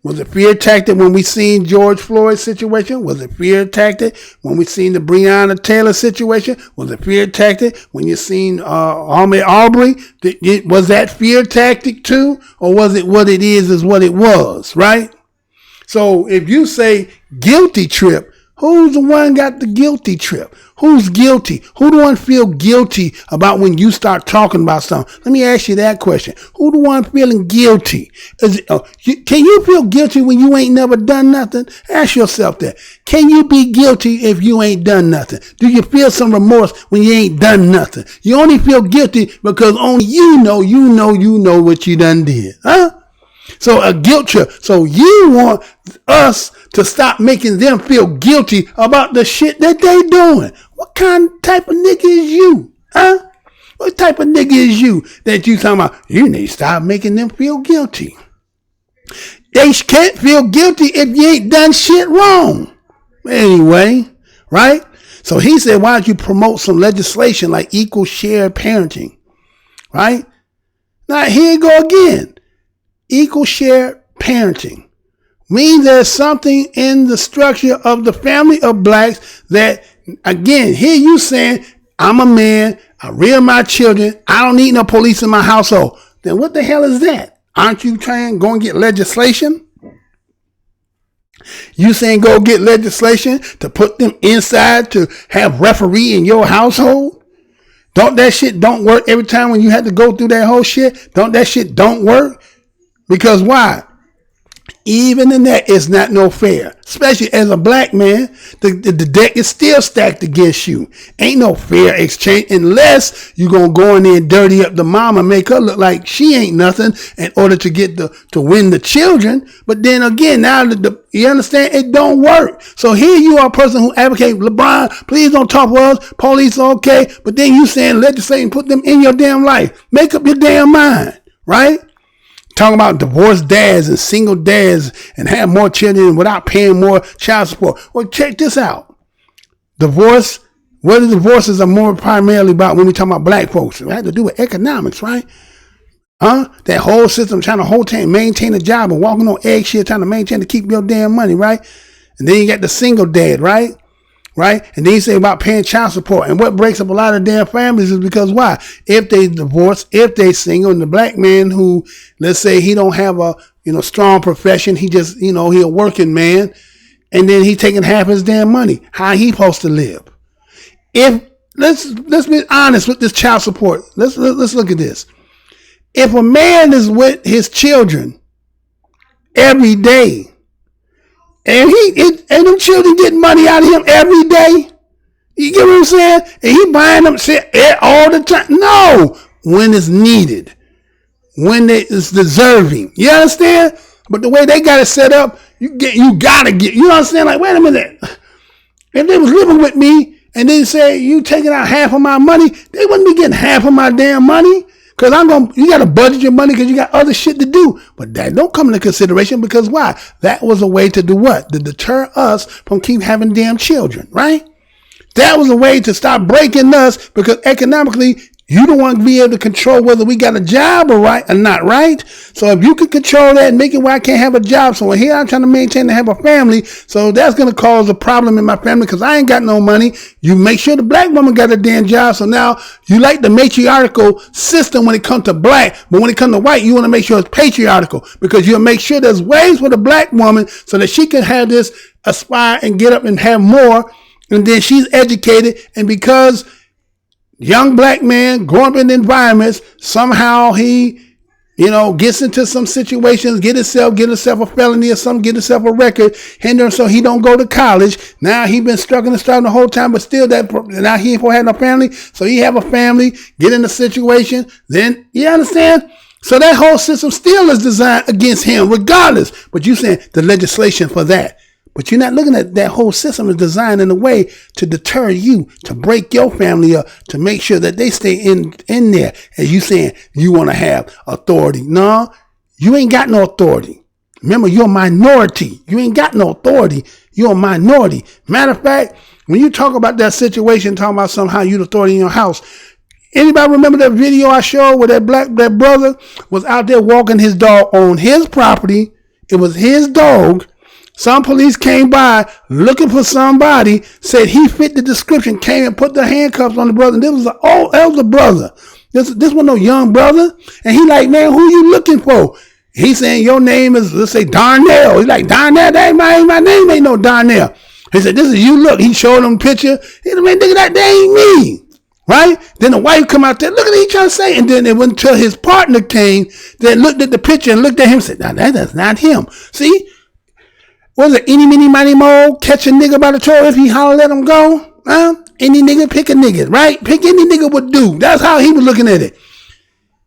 Was it fear tactic when we seen George Floyd's situation? Was it fear tactic when we seen the Breonna Taylor situation? Was it fear tactic when you seen Ahmaud Arbery? Was that fear tactic too? Or was it what it is what it was, right? So if you say guilty trip, who's the one got the guilty trip? Who's guilty? Who the one feel guilty about when you start talking about something? Let me ask you that question. Who the one feeling guilty? Can you feel guilty when you ain't never done nothing? Ask yourself that. Can you be guilty if you ain't done nothing? Do you feel some remorse when you ain't done nothing? You only feel guilty because only you know what you done did. Huh? So a guilt trip. So you want us to stop making them feel guilty about the shit that they doing. What type of nigga is you? Huh? What type of nigga is you that you talking about? You need to stop making them feel guilty. They can't feel guilty if you ain't done shit wrong. Anyway, right? So he said, why don't you promote some legislation like equal share parenting? Right? Now here you go again. Equal share parenting means there's something in the structure of the family of blacks that, again, here you saying, I'm a man, I rear my children, I don't need no police in my household. Then what the hell is that? Aren't you trying to go and get legislation? You saying go get legislation to put them inside to have referee in your household? Don't that shit don't work every time when you have to go through that whole shit? Don't that shit don't work? Because why? Even in that, it's not no fair. Especially as a black man, the deck is still stacked against you. Ain't no fair exchange unless you gonna go in there and dirty up the mama, make her look like she ain't nothing in order to get to win the children. But then again, now you understand it don't work. So here you are a person who advocates, LeBron, please don't talk to us. Police okay, but then you saying legislate and put them in your damn life. Make up your damn mind, right? Talking about divorced dads and single dads and have more children without paying more child support. Well, check this out. Divorce, what the divorces are more primarily about when we talk about black folks. It has to do with economics, right? That whole system trying to maintain a job and walking on eggshells trying to maintain to keep your damn money, right? And then you got the single dad, right? Right? And then you say about paying child support. And what breaks up a lot of damn families is because why? If they divorce, if they single, and the black man who, let's say he don't have a, strong profession, he just, he a working man, and then he taking half his damn money. How he supposed to live? Let's be honest with this child support. Let's look at this. If a man is with his children every day, and them children getting money out of him every day. You get what I'm saying? And he buying them shit all the time. No, when it's needed, when it's deserving. You understand? But the way they got it set up, you gotta get. You understand? Like, wait a minute. If they was living with me and they say you taking out half of my money, they wouldn't be getting half of my damn money. Cause you gotta budget your money because you got other shit to do. But that don't come into consideration because why? That was a way to do what? To deter us from keep having damn children, right? That was a way to stop breaking us because economically, you don't want to be able to control whether we got a job or not, right? So if you can control that and make it where I can't have a job. So here I'm trying to maintain to have a family. So that's going to cause a problem in my family because I ain't got no money. You make sure the black woman got a damn job. So now you like the matriarchal system when it comes to black. But when it comes to white, you want to make sure it's patriarchal because you'll make sure there's ways for the black woman so that she can have this aspire and get up and have more. And then she's educated. And because young black man growing up in environments, somehow he Gets into some situations, get himself a felony or something, get himself a record, hinder him so he don't go to college. Now he been struggling the whole time, but still now he ain't had no family, so he have a family, get in a situation, then, you understand? So that whole system still is designed against him regardless. But you saying the legislation for that. But you're not looking at that whole system is designed in a way to deter you, to break your family up, to make sure that they stay in there. As you saying, you want to have authority. No, you ain't got no authority. Remember, you're a minority. You ain't got no authority. You're a minority. Matter of fact, when you talk about that situation, talking about somehow you the authority in your house, anybody remember that video I showed where that brother was out there walking his dog on his property? It was his dog. Some police came by looking for somebody, said he fit the description, came and put the handcuffs on the brother. And this was an old elder brother. This was no young brother. And he like, man, who you looking for? He saying your name is, let's say, Darnell. He's like, Darnell, that ain't my name ain't no Darnell. He said, this is you. Look, he showed him a picture. He said, man, nigga, that ain't me. Right? Then the wife come out there, look at what he trying to say. And then it went until his partner came, then looked at the picture and looked at him and said, now that's not him. See? Was it any, mini, money, mo? Catch a nigga by the toe if he holler, let him go? Any nigga, pick a nigga, right? Pick any nigga would do. That's how he was looking at it.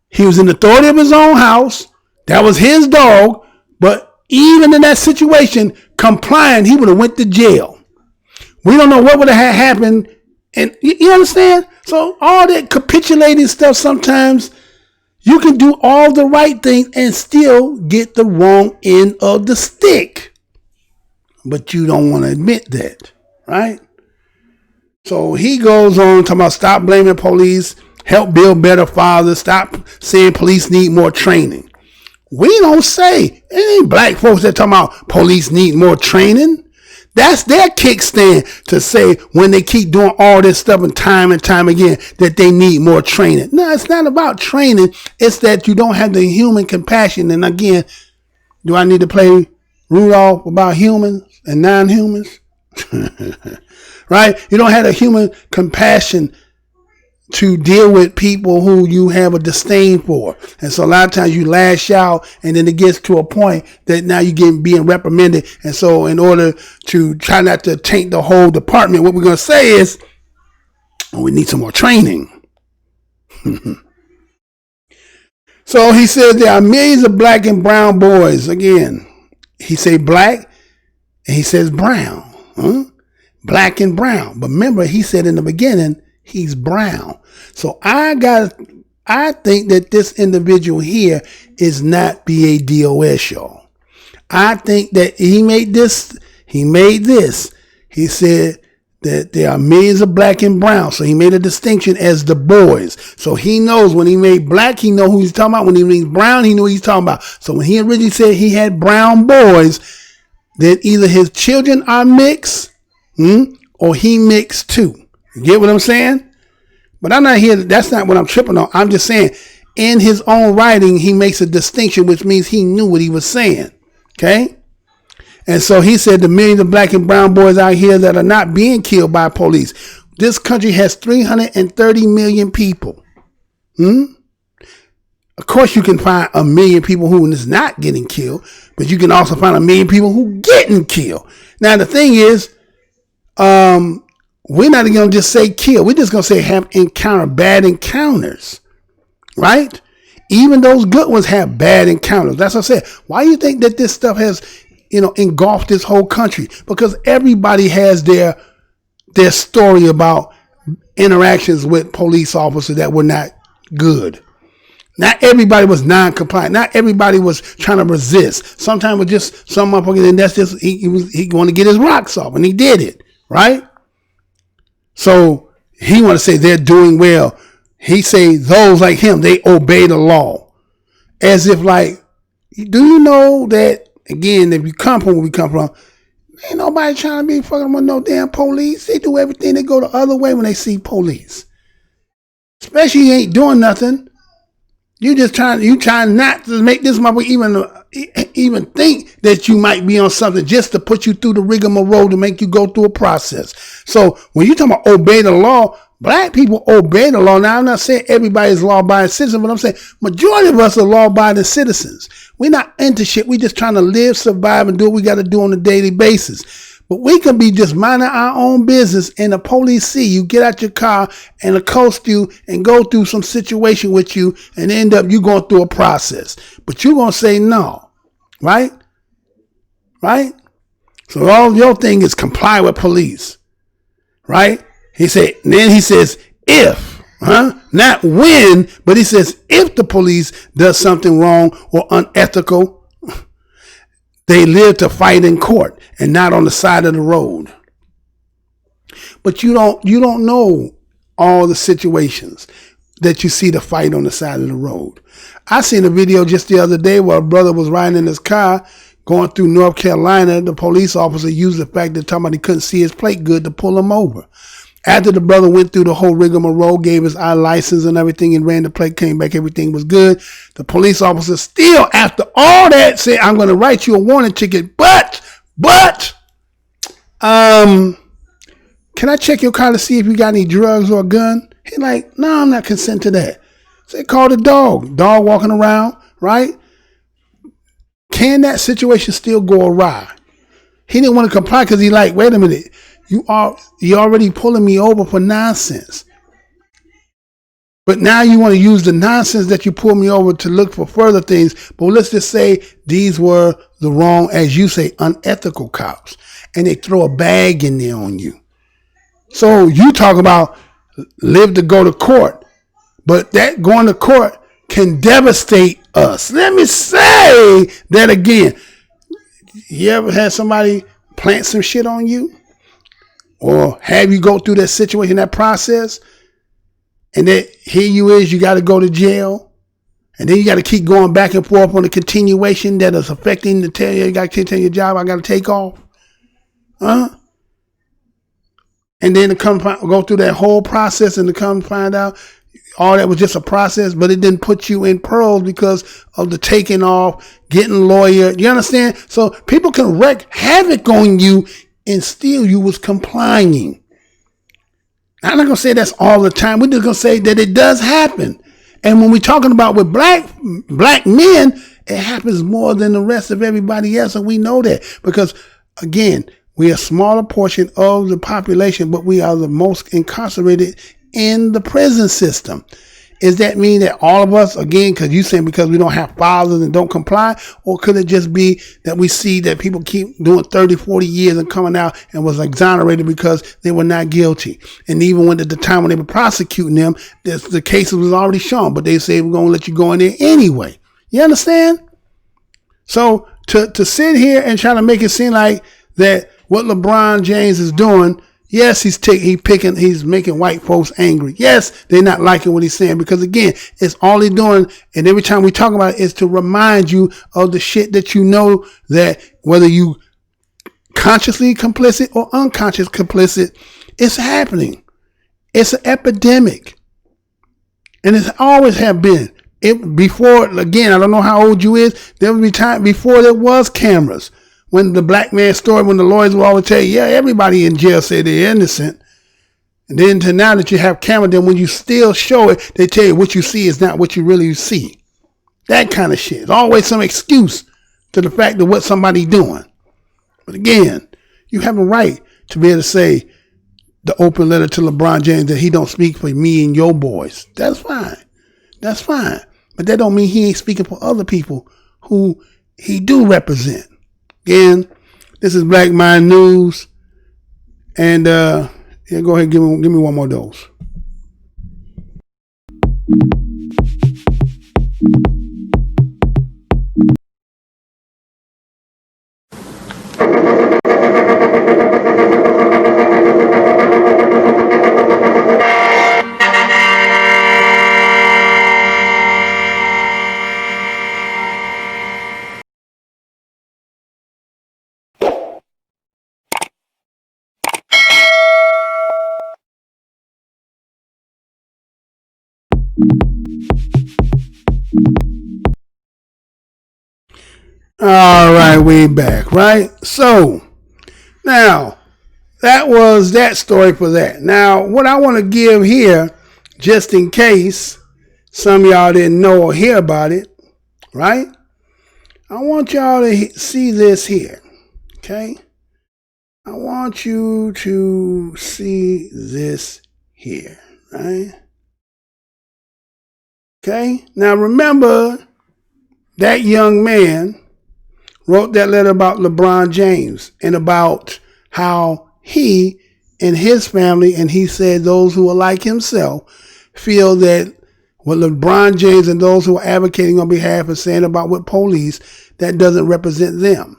He was in the authority of his own house. That was his dog. But even in that situation, complying, he would have went to jail. We don't know what would have happened. And you understand? So all that capitulating stuff, sometimes you can do all the right things and still get the wrong end of the stick. But you don't want to admit that, right? So he goes on talking about stop blaming police, help build better fathers, stop saying police need more training. We don't say, it ain't black folks that talking about police need more training. That's their kickstand to say when they keep doing all this stuff and time again that they need more training. No, it's not about training. It's that you don't have the human compassion. And again, do I need to play Rudolph about humans and non-humans? Right? You don't have the human compassion to deal with people who you have a disdain for. And so a lot of times you lash out and then it gets to a point that now you're being reprimanded. And so in order to try not to taint the whole department, what we're going to say is, we need some more training. So he said there are millions of black and brown boys. Again, he say black and he says brown. Black and brown. But remember, he said in the beginning, he's brown. So I think that this individual here is not BADOS, y'all. I think that he made this. He said that there are millions of black and brown. So he made a distinction as the boys. So he knows when he made black, he know who he's talking about. When he means brown, he knew what he's talking about. So when he originally said he had brown boys, then either his children are mixed, or he mixed too. You get what I'm saying? But I'm not here. That's not what I'm tripping on. I'm just saying in his own writing, he makes a distinction, which means he knew what he was saying. Okay. And so he said the millions of black and brown boys out here that are not being killed by police. This country has 330 million people. Of course, you can find a million people who is not getting killed, but you can also find a million people who getting killed. Now, the thing is, we're not going to just say kill. We're just going to say have bad encounters, right? Even those good ones have bad encounters. That's what I said. Why do you think that this stuff has, engulfed this whole country? Because everybody has their story about interactions with police officers that were not good. Not everybody was non-compliant. Not everybody was trying to resist. Sometimes it was just some motherfucker, and that's just he wanted to get his rocks off, and he did it, right? So he want to say they're doing well. He say those like him, they obey the law, as if like, do you know that again? If you come from where we come from, ain't nobody trying to be fucking with no damn police. They do everything. They go the other way when they see police, especially you ain't doing nothing. You trying not to make this motherfucker even think that you might be on something just to put you through the rigmarole to make you go through a process. So when you talking about obey the law, Black people obey the law. Now, I'm not saying everybody's law-abiding citizen, but I'm saying majority of us are law-abiding citizens. We're not into shit. We just trying to live, survive, and do what we got to do on a daily basis. But we can be just minding our own business, and the police see you, get out your car and accost you and go through some situation with you, and end up you going through a process. But you're going to say no, right? Right? So all your thing is comply with police, right? Then he says, if, not when, but he says, if the police does something wrong or unethical, they live to fight in court and not on the side of the road. But you don't know all the situations that you see the fight on the side of the road. I seen a video just the other day where a brother was riding in his car going through North Carolina. The police officer used the fact that somebody couldn't see his plate good to pull him over. After the brother went through the whole rigmarole, gave his eye license and everything, and ran the plate, came back, everything was good. The police officer still, after all that, said, I'm going to write you a warning ticket, but, can I check your car to see if you got any drugs or a gun? He's like, no, I'm not consent to that. So they called the dog walking around, right? Can that situation still go awry? He didn't want to comply because he like, wait a minute. You already pulling me over for nonsense. But now you want to use the nonsense that you pulled me over to look for further things. But let's just say these were the wrong, as you say, unethical cops. And they throw a bag in there on you. So you talk about live to go to court. But that going to court can devastate us. Let me say that again. You ever had somebody plant some shit on you? Or have you go through that situation, that process, and then here you got to go to jail, and then you got to keep going back and forth on the continuation that is affecting the tell you got to continue your job, I got to take off, and then to go through that whole process and to come find out all that was just a process, but it didn't put you in pearls because of the taking off, getting lawyer. You understand? So people can wreak havoc on you. And still you was complying. I'm not going to say that's all the time. We're just going to say that it does happen. And when we're talking about with black men, it happens more than the rest of everybody else. And we know that because, again, we're a smaller portion of the population, but we are the most incarcerated in the prison system. Does that mean that all of us, again, because you saying because we don't have fathers and don't comply, or could it just be that we see that people keep doing 30, 40 years and coming out and was exonerated because they were not guilty? And even when at the time when they were prosecuting them, the cases was already shown, but they say we're going to let you go in there anyway. You understand? So to sit here and try to make it seem like that what LeBron James is doing, yes, he's making white folks angry. Yes, they're not liking what he's saying because, again, it's all he's doing. And every time we talk about it, is to remind you of the shit that you know that whether you consciously complicit or unconscious complicit, it's happening. It's an epidemic. And it's always have been. Before, again, I don't know how old you is. There was a time before there was cameras. When the black man story, when the lawyers will always tell you, yeah, everybody in jail say they're innocent. And then to now that you have camera, then when you still show it, they tell you what you see is not what you really see. That kind of shit. There's always some excuse to the fact of what somebody doing. But again, you have a right to be able to say the open letter to LeBron James that he don't speak for me and your boys. That's fine. That's fine. But that don't mean he ain't speaking for other people who he do represent. Again, this is Black Mind News, and go ahead, give me one more dose. All right, we back, right? So now that was that story for that. Now, what I want to give here, just in case some of y'all didn't know or hear about it, right? I want y'all to see this here, okay? I want you to see this here, right? Okay? Now, remember, that young man wrote that letter about LeBron James and about how he and his family, and he said those who are like himself, feel that what LeBron James and those who are advocating on behalf of saying about with police, that doesn't represent them.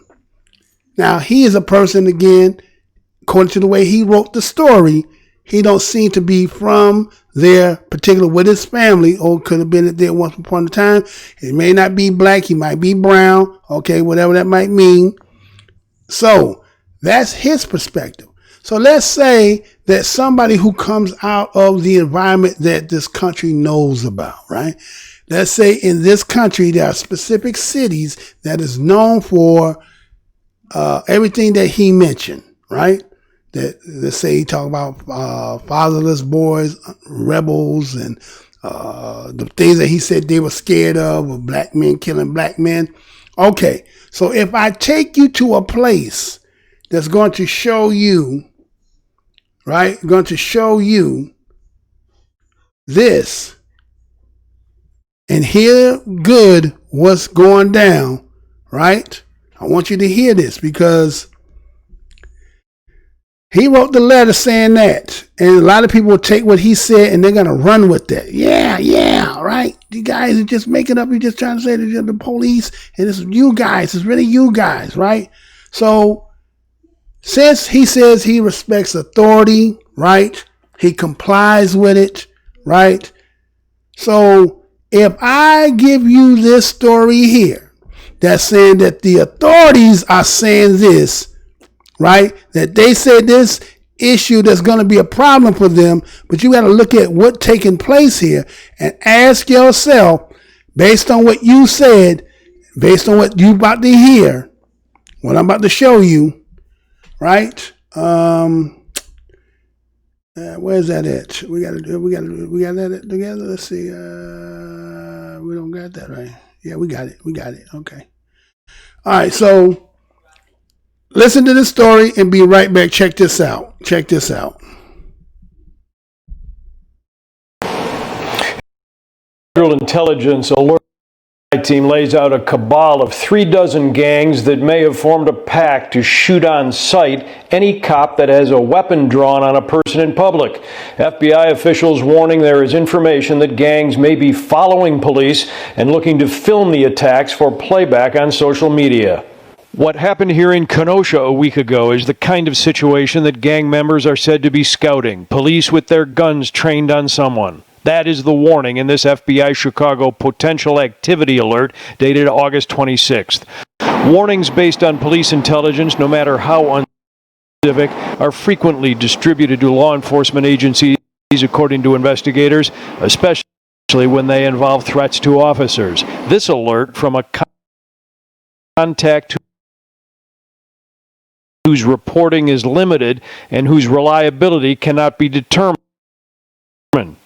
Now, he is a person, again, according to the way he wrote the story, he don't seem to be from there, particularly with his family, or could have been there once upon a time. He may not be black, he might be brown, okay, whatever that might mean. So that's his perspective. So let's say that somebody who comes out of the environment that this country knows about, right? Let's say in this country, there are specific cities that is known for everything that he mentioned, right? That, let's say he talk about fatherless boys, rebels, and the things that he said they were scared of black men killing black men. Okay, so if I take you to a place that's going to show you, right, going to show you this, and hear good what's going down, right? I want you to hear this because he wrote the letter saying that, and a lot of people will take what he said and they're going to run with that. Yeah, right? You guys are just making up. You're just trying to say that you're the police, and it's you guys. It's really you guys, right? So since he says he respects authority, right? He complies with it, right? So if I give you this story here that's saying that the authorities are saying this, right? That they said this issue that's going to be a problem for them, but you got to look at what's taking place here and ask yourself, based on what you said, based on what you about to hear, what I'm about to show you, right? Where's that at? We got that together. Let's see. We don't got that, right? Yeah, we got it. Okay. All right. So listen to this story and be right back. Check this out. Federal Intelligence Alert Team lays out a cabal of 36 gangs that may have formed a pact to shoot on sight any cop that has a weapon drawn on a person in public. FBI officials warning there is information that gangs may be following police and looking to film the attacks for playback on social media. What happened here in Kenosha a week ago is the kind of situation that gang members are said to be scouting, police with their guns trained on someone. That is the warning in this FBI Chicago potential activity alert dated August 26th. Warnings based on police intelligence, no matter how unscientific, are frequently distributed to law enforcement agencies, according to investigators, especially when they involve threats to officers. This alert from a contact whose reporting is limited and whose reliability cannot be determined,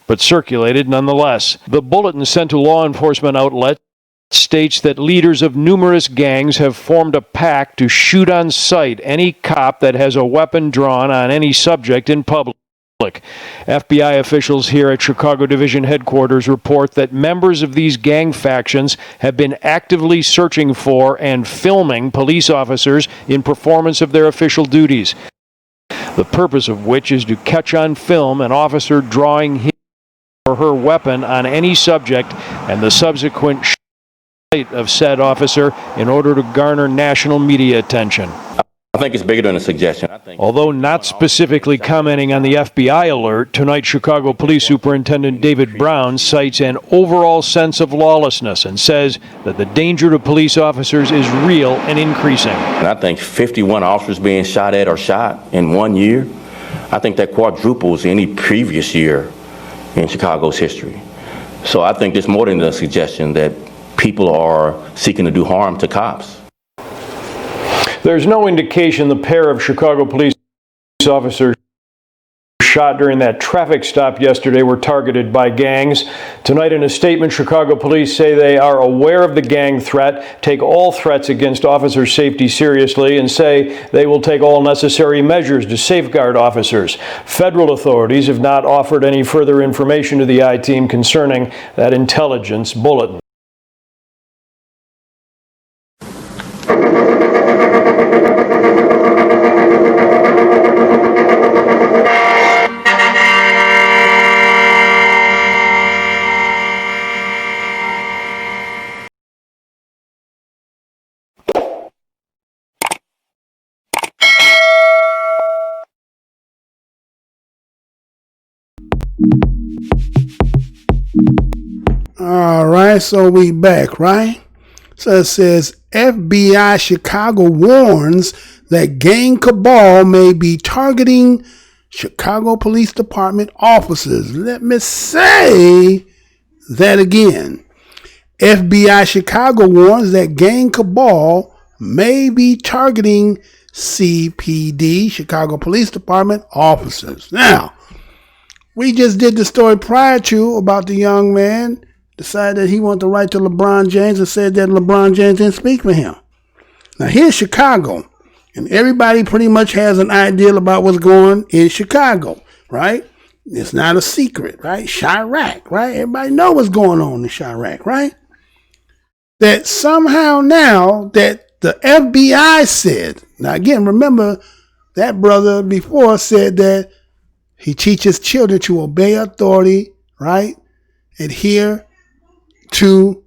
but circulated nonetheless. The bulletin sent to law enforcement outlets states that leaders of numerous gangs have formed a pact to shoot on sight any cop that has a weapon drawn on any subject in public. FBI officials here at Chicago Division headquarters report that members of these gang factions have been actively searching for and filming police officers in performance of their official duties. The purpose of which is to catch on film an officer drawing his or her weapon on any subject and the subsequent sight of said officer in order to garner national media attention. I think it's bigger than a suggestion. Although not specifically commenting on the FBI alert, tonight Chicago Police Superintendent David Brown cites an overall sense of lawlessness and says that the danger to police officers is real and increasing. And I think 51 officers being shot at or shot in 1 year, I think that quadruples any previous year in Chicago's history. So I think it's more than a suggestion that people are seeking to do harm to cops. There's no indication the pair of Chicago police officers shot during that traffic stop yesterday were targeted by gangs. Tonight, in a statement, Chicago police say they are aware of the gang threat, take all threats against officer safety seriously, and say they will take all necessary measures to safeguard officers. Federal authorities have not offered any further information to the I-Team concerning that intelligence bulletin. All right, so we back, right? So it says FBI Chicago warns that gang cabal may be targeting Chicago Police Department officers. Let me say that again. FBI Chicago warns that gang cabal may be targeting CPD, Chicago Police Department officers. Now, we just did the story prior to about the young man decided that he wanted to write to LeBron James and said that LeBron James didn't speak for him. Now, here's Chicago, and everybody pretty much has an idea about what's going on in Chicago, right? It's not a secret, right? Chirac, right? Everybody knows what's going on in Chirac, right? That somehow now that the FBI said, now again, remember that brother before said that he teaches children to obey authority, right? Adhere to,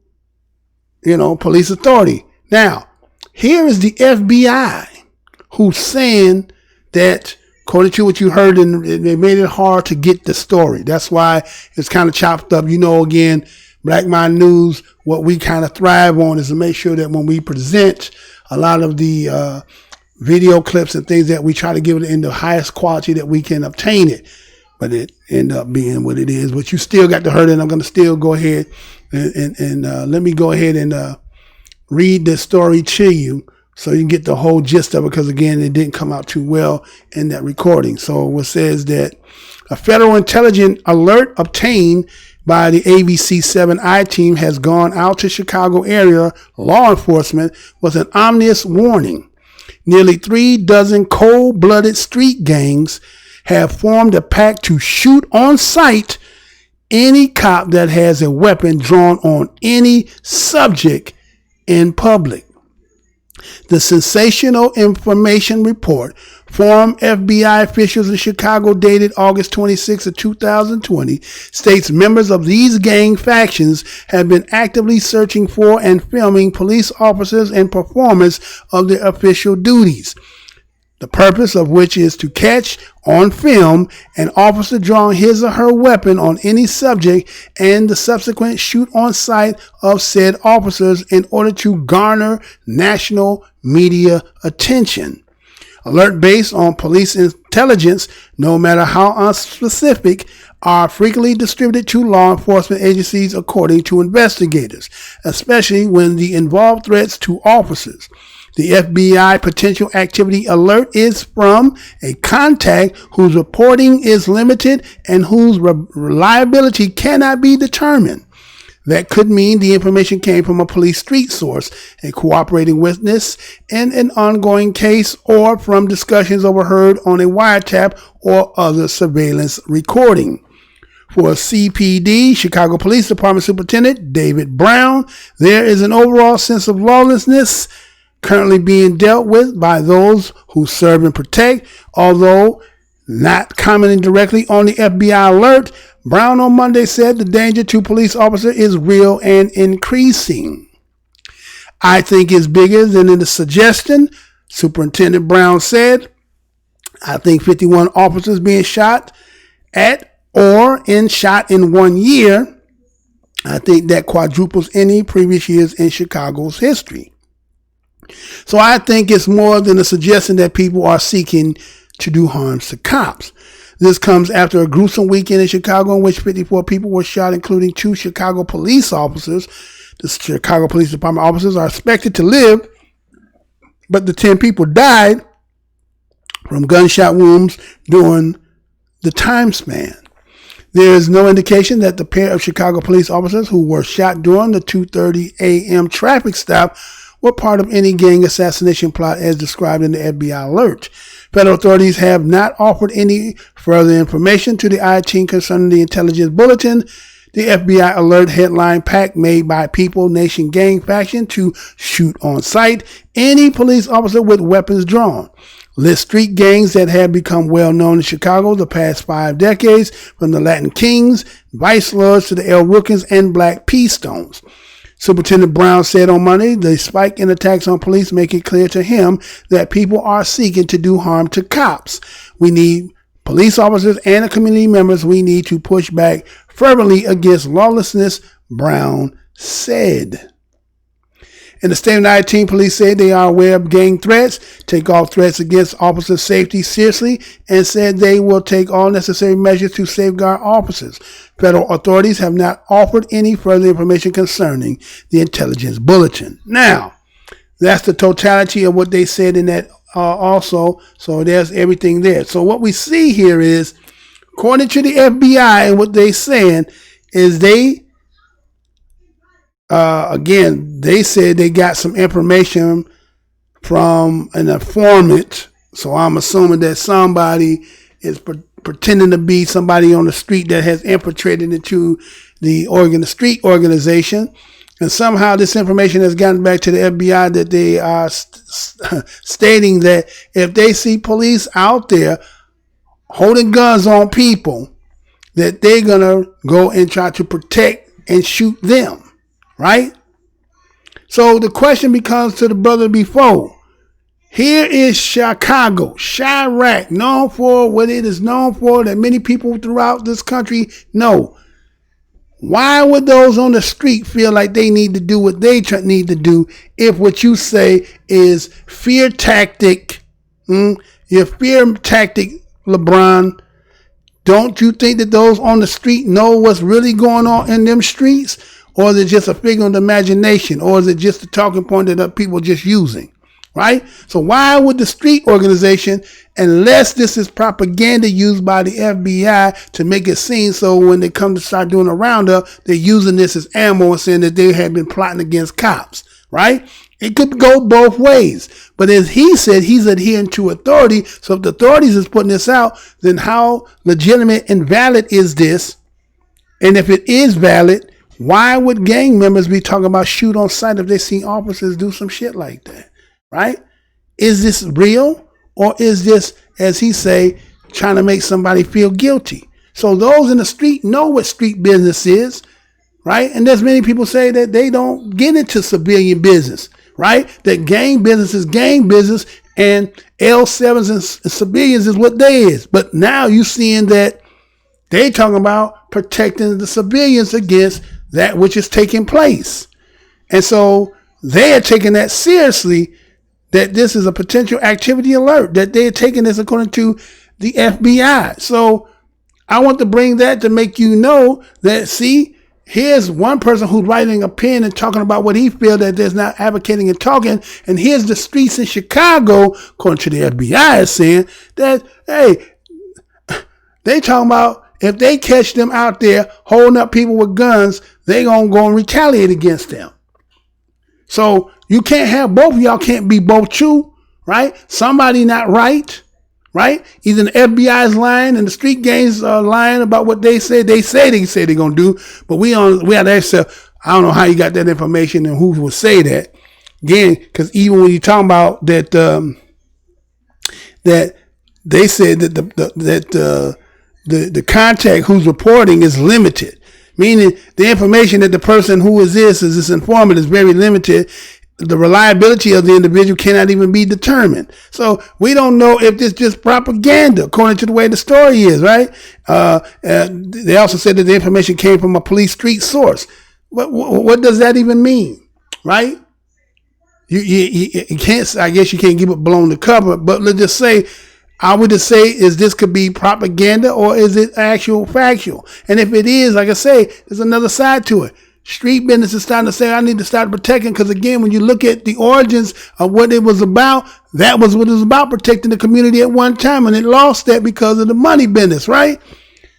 police authority. Now, here is the FBI who's saying that, according to what you heard, and they made it hard to get the story. That's why it's kind of chopped up. Again, Black Mind News, what we kind of thrive on is to make sure that when we present a lot of the video clips and things that we try to give it in the highest quality that we can obtain it. But it end up being what it is. But you still got to hear it, and I'm going to still go ahead and let me go ahead and read this story to you so you can get the whole gist of it, because, again, it didn't come out too well in that recording. So it says that a federal intelligence alert obtained by the ABC7 I-Team has gone out to Chicago area law enforcement with an ominous warning. Nearly 36 cold-blooded street gangs have formed a pact to shoot on sight any cop that has a weapon drawn on any subject in public. The sensational information report from FBI officials in Chicago dated August 26 of 2020 states members of these gang factions have been actively searching for and filming police officers and performance of their official duties. The purpose of which is to catch on film an officer drawing his or her weapon on any subject and the subsequent shoot on sight of said officers in order to garner national media attention. Alert based on police intelligence, no matter how unspecific, are frequently distributed to law enforcement agencies according to investigators, especially when the involved threats to officers. The FBI potential activity alert is from a contact whose reporting is limited and whose reliability cannot be determined. That could mean the information came from a police street source, a cooperating witness in an ongoing case, or from discussions overheard on a wiretap or other surveillance recording. For CPD, Chicago Police Department Superintendent David Brown, there is an overall sense of lawlessness currently being dealt with by those who serve and protect. Although not commenting directly on the FBI alert, Brown on Monday said the danger to police officers is real and increasing. I think it's bigger than in the suggestion, Superintendent Brown said. I think 51 officers being shot at or shot in 1 year. I think that quadruples any previous years in Chicago's history. So I think it's more than a suggestion that people are seeking to do harm to cops. This comes after a gruesome weekend in Chicago in which 54 people were shot, including 2 Chicago police officers. The Chicago Police Department officers are expected to live, but the 10 people died from gunshot wounds during the time span. There is no indication that the pair of Chicago police officers who were shot during the 2:30 a.m. traffic stop were part of any gang assassination plot as described in the FBI alert. Federal authorities have not offered any further information to the I-team concerning the intelligence bulletin. The FBI alert headline pack made by People Nation gang faction to shoot on sight any police officer with weapons drawn. List street gangs that have become well known in Chicago the past 5 decades, from the Latin Kings, Vice Lords to the L. Wilkins and Black P. Stones. Superintendent Brown said on Monday the spike in attacks on police make it clear to him that people are seeking to do harm to cops. We need police officers and the community members. We need to push back fervently against lawlessness, Brown said. In the statement, I-team police said they are aware of gang threats, take all threats against officer safety seriously, and said they will take all necessary measures to safeguard officers. Federal authorities have not offered any further information concerning the intelligence bulletin. Now, that's the totality of what they said in that also. So there's everything there. So what we see here is, according to the FBI, and what they're saying is they said they got some information from an informant. So I'm assuming that somebody is pretending to be somebody on the street that has infiltrated into the street organization. And somehow this information has gotten back to the FBI that they are stating that if they see police out there holding guns on people, that they're going to go and try to protect and shoot them. Right? So the question becomes to the brother before. Here is Chicago, Chirac, known for what it is known for, that many people throughout this country know. Why would those on the street feel like they need to do what they need to do if what you say is fear tactic? Your fear tactic, LeBron. Don't you think that those on the street know what's really going on in them streets? Or is it just a figure of the imagination? Or is it just a talking point that people just using? Right? So why would the street organization, unless this is propaganda used by the FBI to make it seem so when they come to start doing a roundup, they're using this as ammo and saying that they have been plotting against cops. Right? It could go both ways. But as he said, he's adhering to authority. So if the authorities is putting this out, then how legitimate and valid is this? And if it is valid, why would gang members be talking about shoot on sight if they see officers do some shit like that? Right? Is this real? Or is this, as he say, trying to make somebody feel guilty? So those in the street know what street business is. Right? And there's many people say that they don't get into civilian business. Right? That gang business is gang business and L7s and civilians is what they is. But now you seeing that they talking about protecting the civilians against that which is taking place. And so they are taking that seriously, that this is a potential activity alert, that they are taking this according to the FBI. So I want to bring that to make you know that, see, here's one person who's writing a pen and talking about what he feels that there's not advocating and talking. And here's the streets in Chicago, according to the FBI, is saying that, hey, they talking about if they catch them out there holding up people with guns, they gonna go and retaliate against them. So you can't have both of y'all, can't be both true, right? Somebody not right? Either the FBI is lying and the street gangs are lying about what they say they're gonna do, but we have to ask ourselves, I don't know how you got that information and who would say that. Again, because even when you talk about that, that they said that the contact who's reporting is limited, meaning the information that the person who is this informant is very limited. The reliability of the individual cannot even be determined. So we don't know if this is just propaganda, according to the way the story is, right? They also said that the information came from a police street source. What does that even mean, right? You can't, I guess you can't give it blown the cover, but let's just say, I would just say, is this could be propaganda or is it actual factual? And if it is, like I say, there's another side to it. Street business is starting to say, I need to start protecting, because again, when you look at the origins of what it was about, that was what it was about, protecting the community at one time, and it lost that because of the money business, right?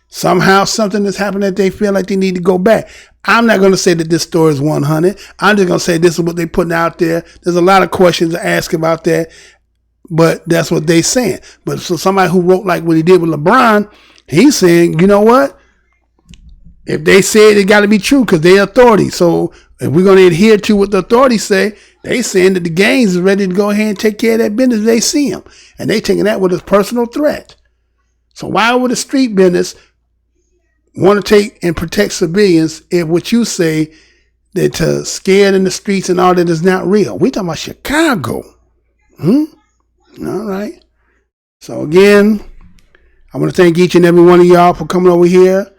Somehow something has happened that they feel like they need to go back. I'm not going to say that this story is 100. I'm just going to say this is what they're putting out there. There's a lot of questions to ask about that, but that's what they're saying. But so somebody who wrote like what he did with LeBron, he's saying, you know what? If they say it got to be true because they're authority. So if we're going to adhere to what the authorities say, they saying that the gangs is ready to go ahead and take care of that business. They see them, and they taking that with a personal threat. So why would a street business want to take and protect civilians if what you say that scared in the streets and all that is not real? We talking about Chicago. All right. So again, I want to thank each and every one of y'all for coming over here,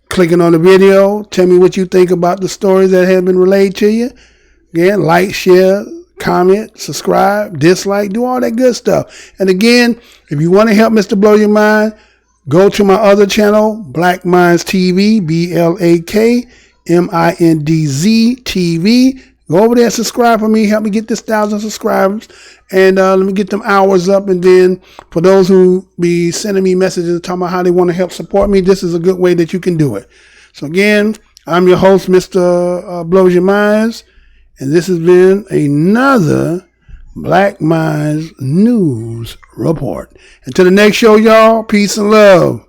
clicking on the video. Tell me what you think about the stories that have been relayed to you. Again, like, share, comment, subscribe, dislike, do all that good stuff. And again, if you want to help Mr. Blow Your Mind, go to my other channel, Black Minds TV, BLAKMINDZ TV. Go over there and subscribe for me. Help me get this 1,000 subscribers. And let me get them hours up. And then for those who be sending me messages talking about how they want to help support me, this is a good way that you can do it. So again, I'm your host, Mr. Blows Your Minds. And this has been another Black Minds News Report. Until the next show, y'all, peace and love.